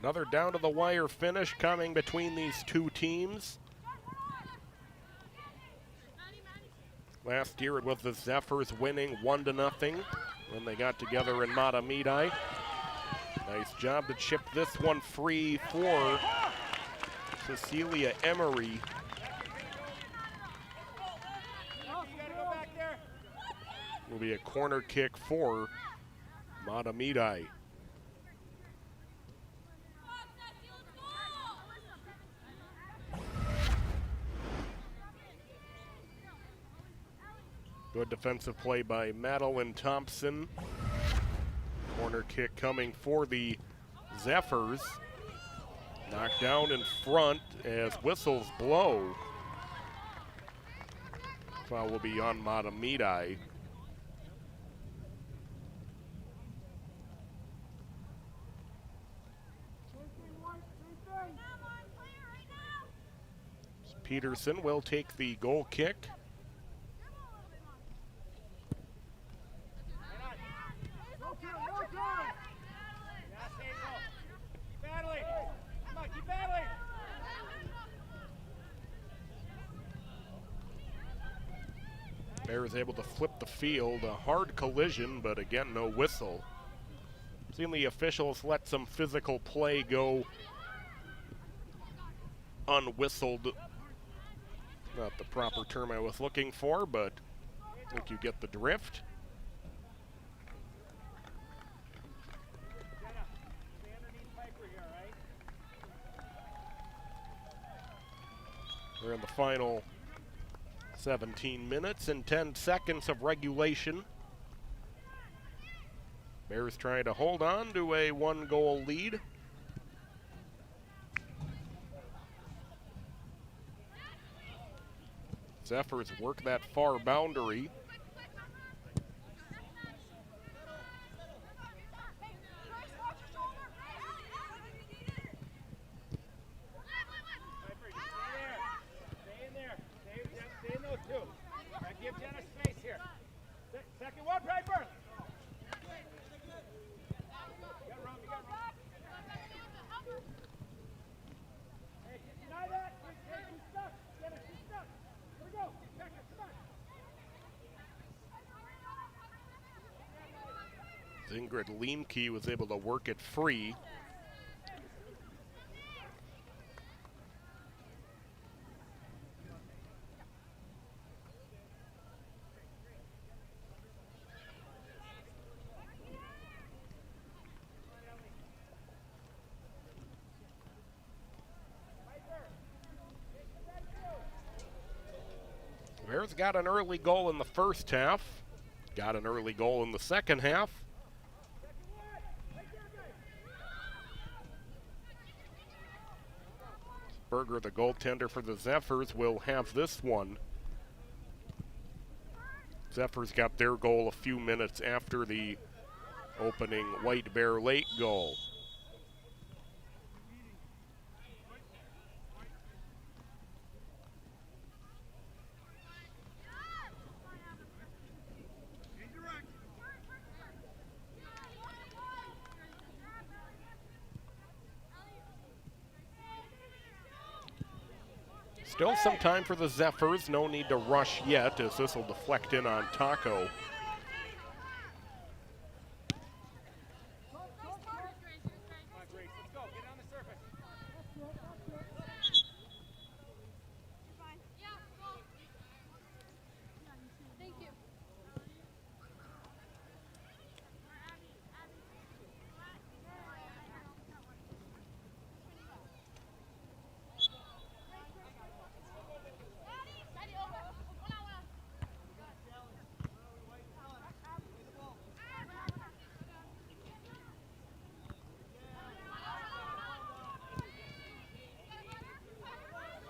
Speaker 1: Another down-to-the-wire finish coming between these two teams. Last year it was the Zephyrs winning 1-0 when they got together in Mahtomedi. Nice job to chip this one free for Cecilia Emery. Will be a corner kick for Mahtomedi. Good defensive play by Madeline Thompson. Corner kick coming for the Zephyrs. Knocked down in front as whistles blow. Foul will be on Mahtomedi. Peterson will take the goal kick. Bears able to flip the field. A hard collision, but again, no whistle. Seen the officials let some physical play go unwhistled. Not the proper term I was looking for, but I think you get the drift. We're in the final 17 minutes and 10 seconds of regulation. Bears trying to hold on to a 1-goal lead. Zephyrs work that far boundary. Ingrid Leemke was able to work it free. Bears got an early goal in the first half, got an early goal in the second half. Berger, the goaltender for the Zephyrs, will have this one. Zephyrs got their goal a few minutes after the opening White Bear Lake goal. Still some time for the Zephyrs. No need to rush yet, as this will deflect in on Taco.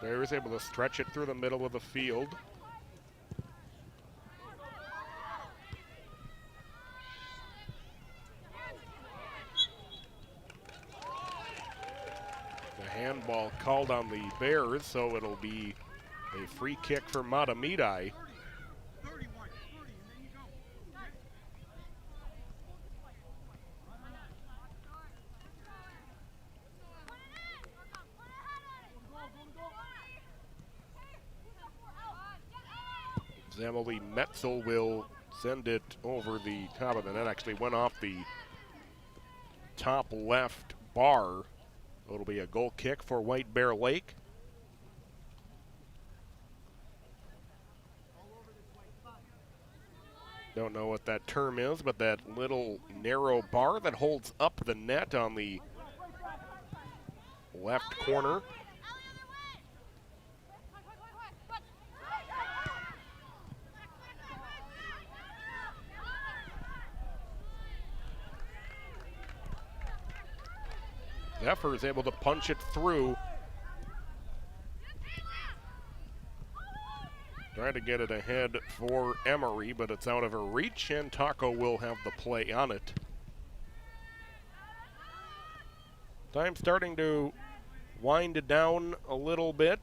Speaker 1: Bears able to stretch it through the middle of the field. The handball called on the Bears, so it'll be a free kick for Mahtomedi. Emily Metzel will send it over the top of the net. Actually went off the top left bar. It'll be a goal kick for White Bear Lake. Don't know what that term is, but that little narrow bar that holds up the net on the left corner. Zephyrs able to punch it through. Trying to get it ahead for Emery, but it's out of her reach, and Taco will have the play on it. Time starting to wind down a little bit.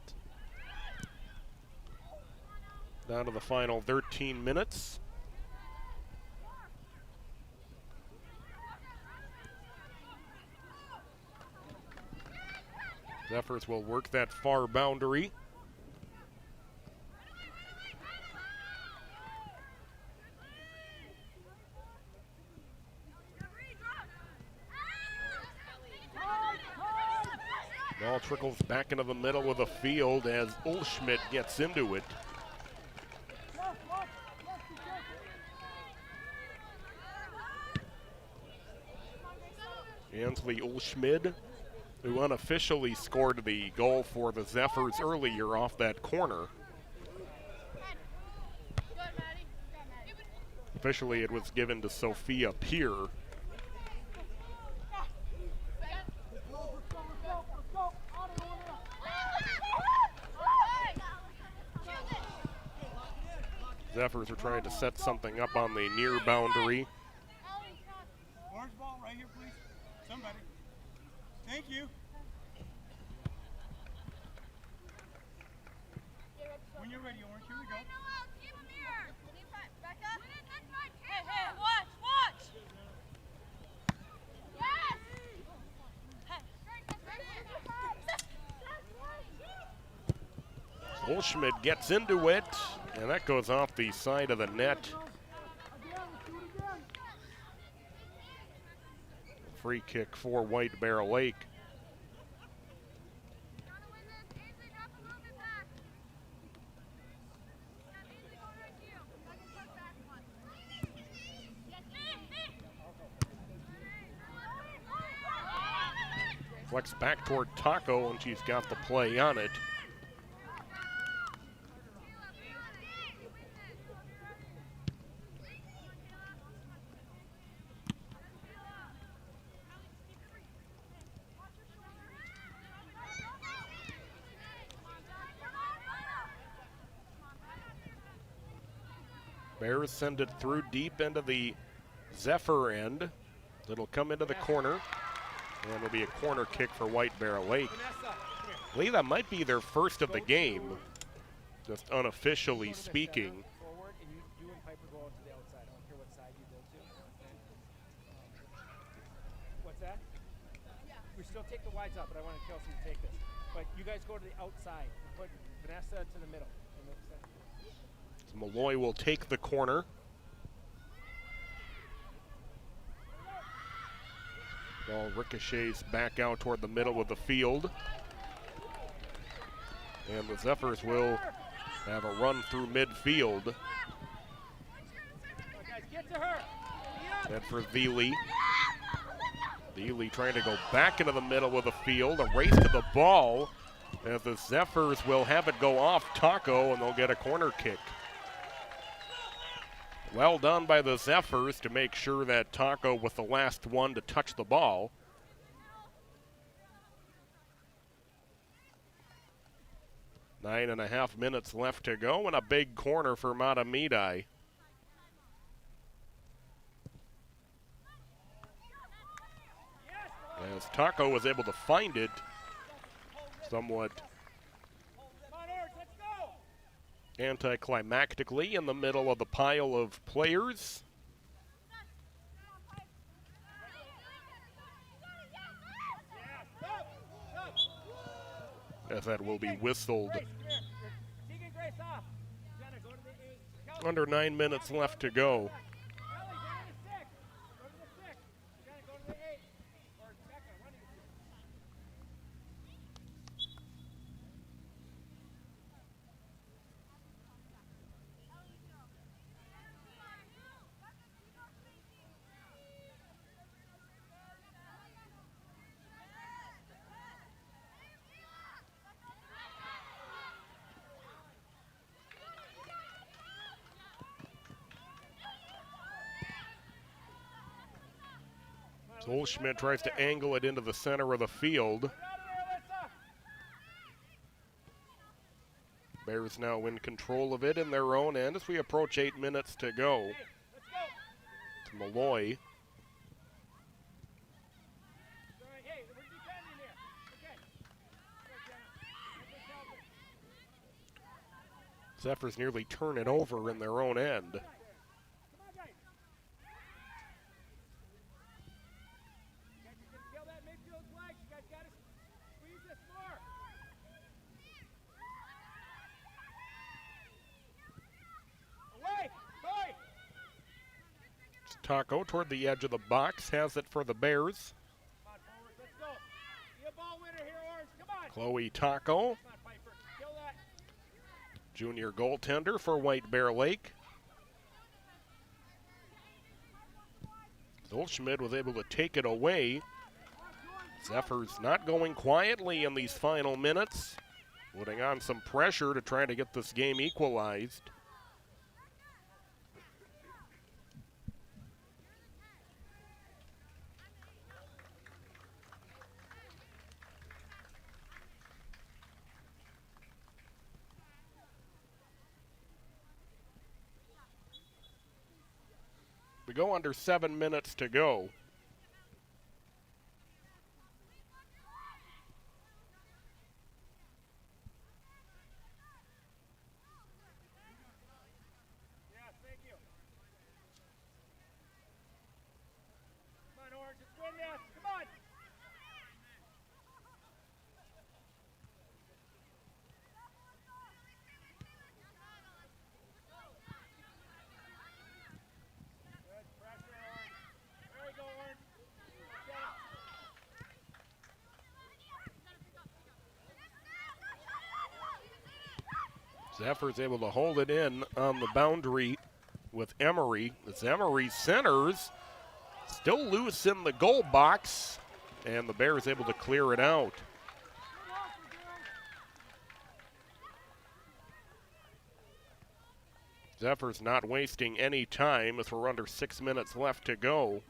Speaker 1: Down to the final 13 minutes. Zephyrs will work that far boundary. Ball trickles back into the middle of the field as Ulschmidt gets into it. Ansley Ulschmidt, who unofficially scored the goal for the Zephyrs earlier off that corner. Officially, it was given to Sophia Peer. Zephyrs are trying to set something up on the near boundary.
Speaker 5: Orange ball right here, please. Somebody. Thank you. When you're ready, Orange, here we go.
Speaker 8: Hey, watch! Yes!
Speaker 1: Ulschmidt gets into it, and that goes off the side of the net. Free kick for White Bear Lake. Flex back toward Taco, and she's got the play on it. Bears send it through deep into the Zephyr end. It'll come into the corner, and it'll be a corner kick for White Bear Lake. I believe that might be their first of the game, just unofficially speaking.
Speaker 5: Forward, and you and Piper go out to the outside. I don't care what side you go to. What's that? We still take the wides out, but I wanted Kelsey to take this. But you guys go to the outside and put Vanessa to the middle.
Speaker 1: So Malloy will take the corner. Ball ricochets back out toward the middle of the field. And the Zephyrs will have a run through midfield. That for Veely. Veely trying to go back into the middle of the field. A race to the ball as the Zephyrs will have it go off Taco, and they'll get a corner kick. Well done by the Zephyrs to make sure that Taco was the last one to touch the ball. 9.5 minutes left to go, and a big corner for Mahtomedi. As Taco was able to find it somewhat anticlimactically in the middle of the pile of players. As that will be whistled Under 9 minutes left to go. Goldschmidt tries to angle it into the center of the field. Bears now in control of it in their own end as we approach 8 minutes to go. To Malloy. Zephyrs nearly turn it over in their own end. Taco toward the edge of the box, has it for the Bears. Chloe Taco, junior goaltender for White Bear Lake. Goldschmidt was able to take it away. Zephyrs not going quietly in these final minutes, putting on some pressure to try to get this game equalized. We go under 7 minutes to go. Zephyrs able to hold it in on the boundary with Emery. It's Emery centers, still loose in the goal box, and the Bears able to clear it out. Zephyrs not wasting any time as we're under 6 minutes left to go.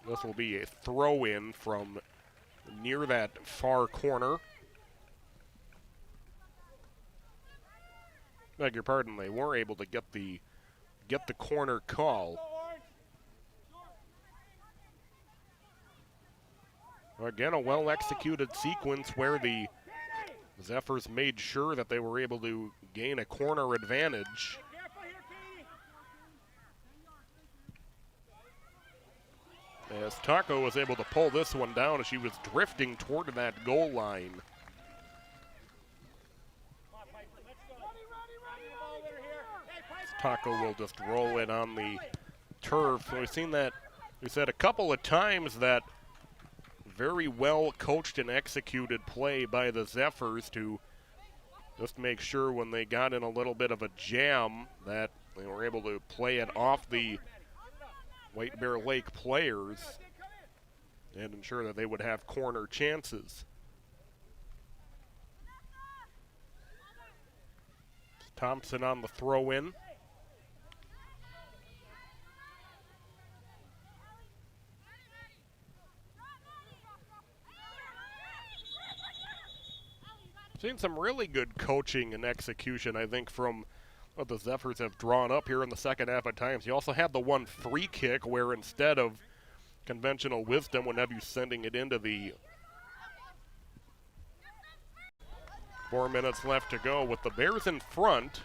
Speaker 1: This will be a throw-in from near that far corner. Beg your pardon, they were able to get the corner call. Again, a well-executed sequence where the Zephyrs made sure that they were able to gain a corner advantage. As Taco was able to pull this one down as she was drifting toward that goal line. Taco will just roll it on the turf. We've seen that, we said a couple of times, that very well coached and executed play by the Zephyrs to just make sure when they got in a little bit of a jam that they were able to play it off the White Bear Lake players and ensure that they would have corner chances. Thompson on the throw-in. Seen some really good coaching and execution, I think, from what the Zephyrs have drawn up here in the second half at times. You also had the one free kick where instead of conventional wisdom would have you sending it into the 4 minutes left to go with the Bears in front.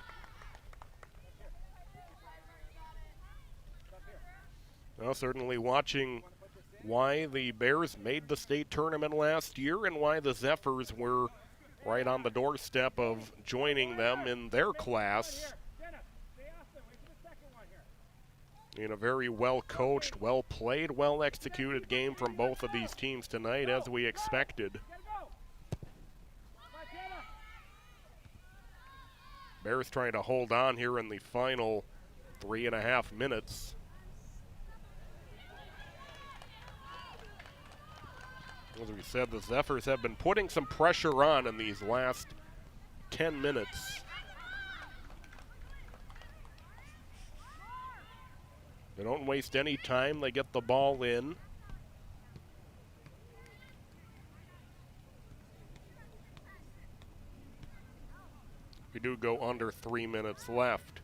Speaker 1: Well, certainly watching why the Bears made the state tournament last year and why the Zephyrs were right on the doorstep of joining them in their class. In a very well coached, well played, well executed game from both of these teams tonight, as we expected. Bears trying to hold on here in the final 3.5 minutes. As we said, the Zephyrs have been putting some pressure on in these last 10 minutes. They don't waste any time. They get the ball in. We do go under 3 minutes left.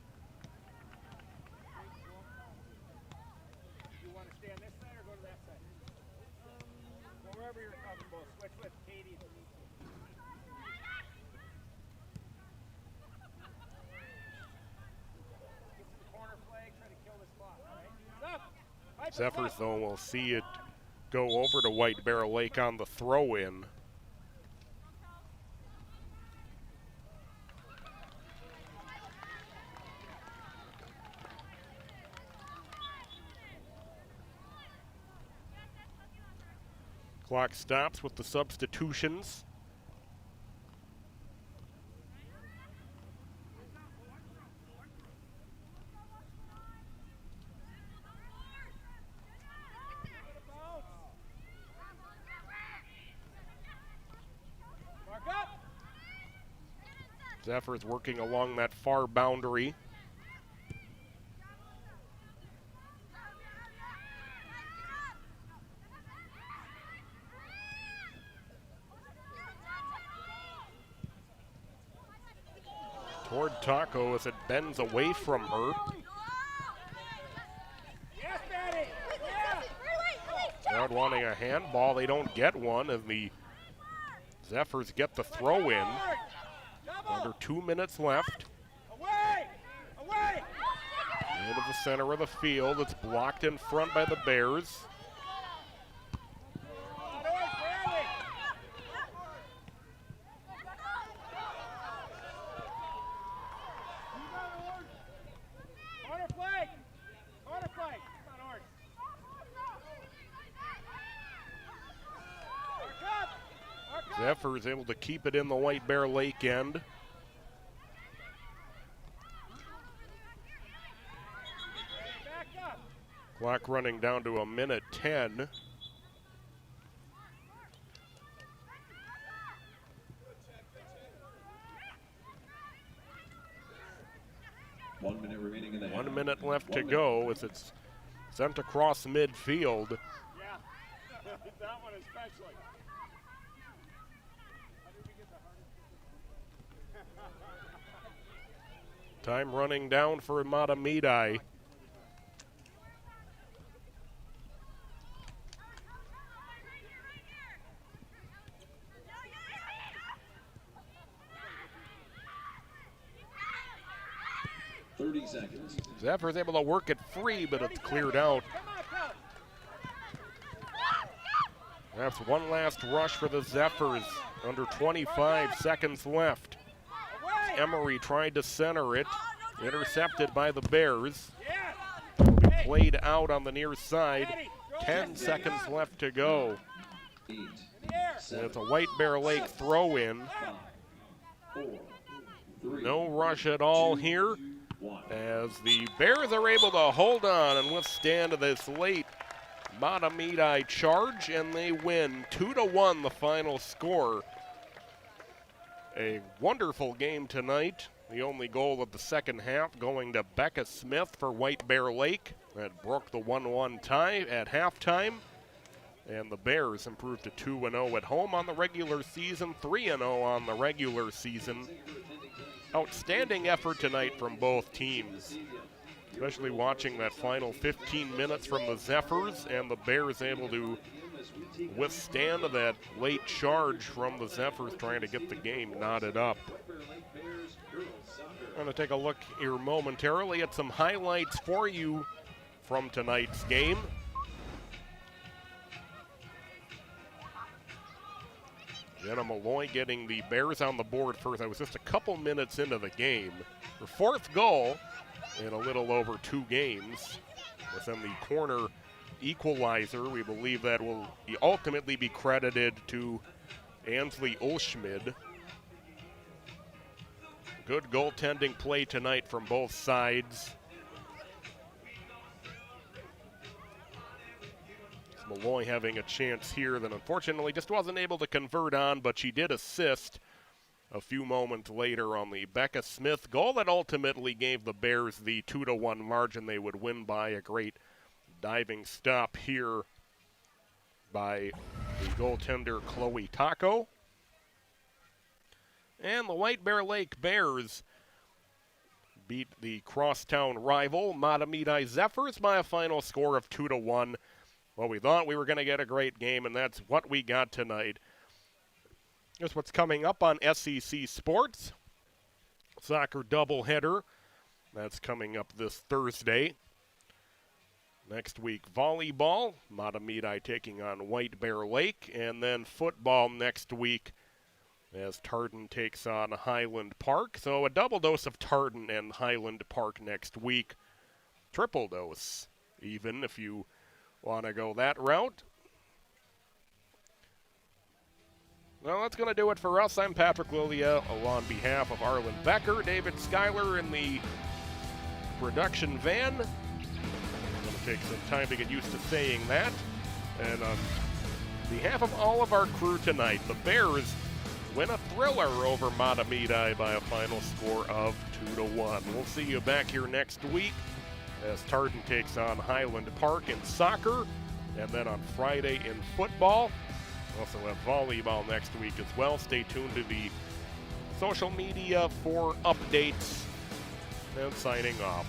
Speaker 5: You want to stay on this side or go to that side? Go wherever you're comfortable. Switch with Katie. Get to the corner flag, try to kill this clock, all right? Stop!
Speaker 1: Zephyrs, though, will see it go over to White Bear Lake on the throw-in. Clock stops with the substitutions.
Speaker 5: Mark up!
Speaker 1: Zephyrs working along that far boundary. Toward Taco as it bends away from her.
Speaker 5: Yes, Betty! Yeah!
Speaker 1: Crowd wanting a handball. They don't get one, and the Zephyrs get the throw in. Under 2 minutes left.
Speaker 5: Away! Away!
Speaker 1: Into the center of the field. It's blocked in front by the Bears.
Speaker 5: Corner flag! Corner flag! Come on, Orange. Mark up! Mark up!
Speaker 1: Zephyrs able to keep it in the White Bear Lake end.
Speaker 5: Back up!
Speaker 1: Clock running down to 1:10.
Speaker 2: One minute remaining in the
Speaker 1: 1
Speaker 2: half.
Speaker 1: minute left to
Speaker 2: 1 minute.
Speaker 1: go as it's sent across midfield.
Speaker 5: Yeah, that one especially.
Speaker 1: Time running down for Mahtomedi.
Speaker 2: Seconds.
Speaker 1: Zephyrs able to work it free, but it's cleared out. That's one last rush for the Zephyrs. Under 25 seconds left. Emery tried to center it. Intercepted by the Bears. Will be played out on the near side. 10 seconds left to go.
Speaker 2: 8,
Speaker 1: And it's a White Bear Lake throw-in.
Speaker 2: 5, 4, 3,
Speaker 1: No rush at all here,
Speaker 2: 1.
Speaker 1: as the Bears are able to hold on and withstand this late Mahtomedi charge, and they win 2-1 the final score. A wonderful game tonight. The only goal of the second half going to Becca Smith for White Bear Lake. That broke the 1-1 tie at halftime. And the Bears improved to 2-0 at home on the regular season, 3-0 on the regular season. Outstanding effort tonight from both teams, especially watching that final 15 minutes from the Zephyrs, and the Bears able to withstand that late charge from the Zephyrs trying to get the game knotted up. I'm going to take a look here momentarily at some highlights for you from tonight's game. Jenna Malloy getting the Bears on the board first. That was just a couple minutes into the game. Her fourth goal in a little over 2 games. within the corner equalizer. We believe that will ultimately be credited to Ansley Olschmid. Good goaltending play tonight from both sides. Malloy having a chance here that unfortunately just wasn't able to convert on, but she did assist a few moments later on the Becca Smith goal that ultimately gave the Bears the 2-1 margin. They would win by a great diving stop here by the goaltender Chloe Taco. And the White Bear Lake Bears beat the crosstown rival Mahtomedi Zephyrs by a final score of 2-1. Well, we thought we were going to get a great game, and that's what we got tonight. Here's what's coming up on SEC Sports. Soccer doubleheader. That's coming up this Thursday. Next week, volleyball. Mahtomedi taking on White Bear Lake. And then football next week as Tartan takes on Highland Park. So a double dose of Tartan and Highland Park next week. Triple dose, even, if you want to go that route. Well, that's going to do it for us. I'm Patrick Lilia, on behalf of Arlen Becker, David Schuyler in the production van. It's going to take some time to get used to saying that. And on behalf of all of our crew tonight, the Bears win a thriller over Mahtomedi by a final score of 2-1. We'll see you back here next week as Tartan takes on Highland Park in soccer, and then on Friday in football. We'll also have volleyball next week as well. Stay tuned to the social media for updates. And signing off.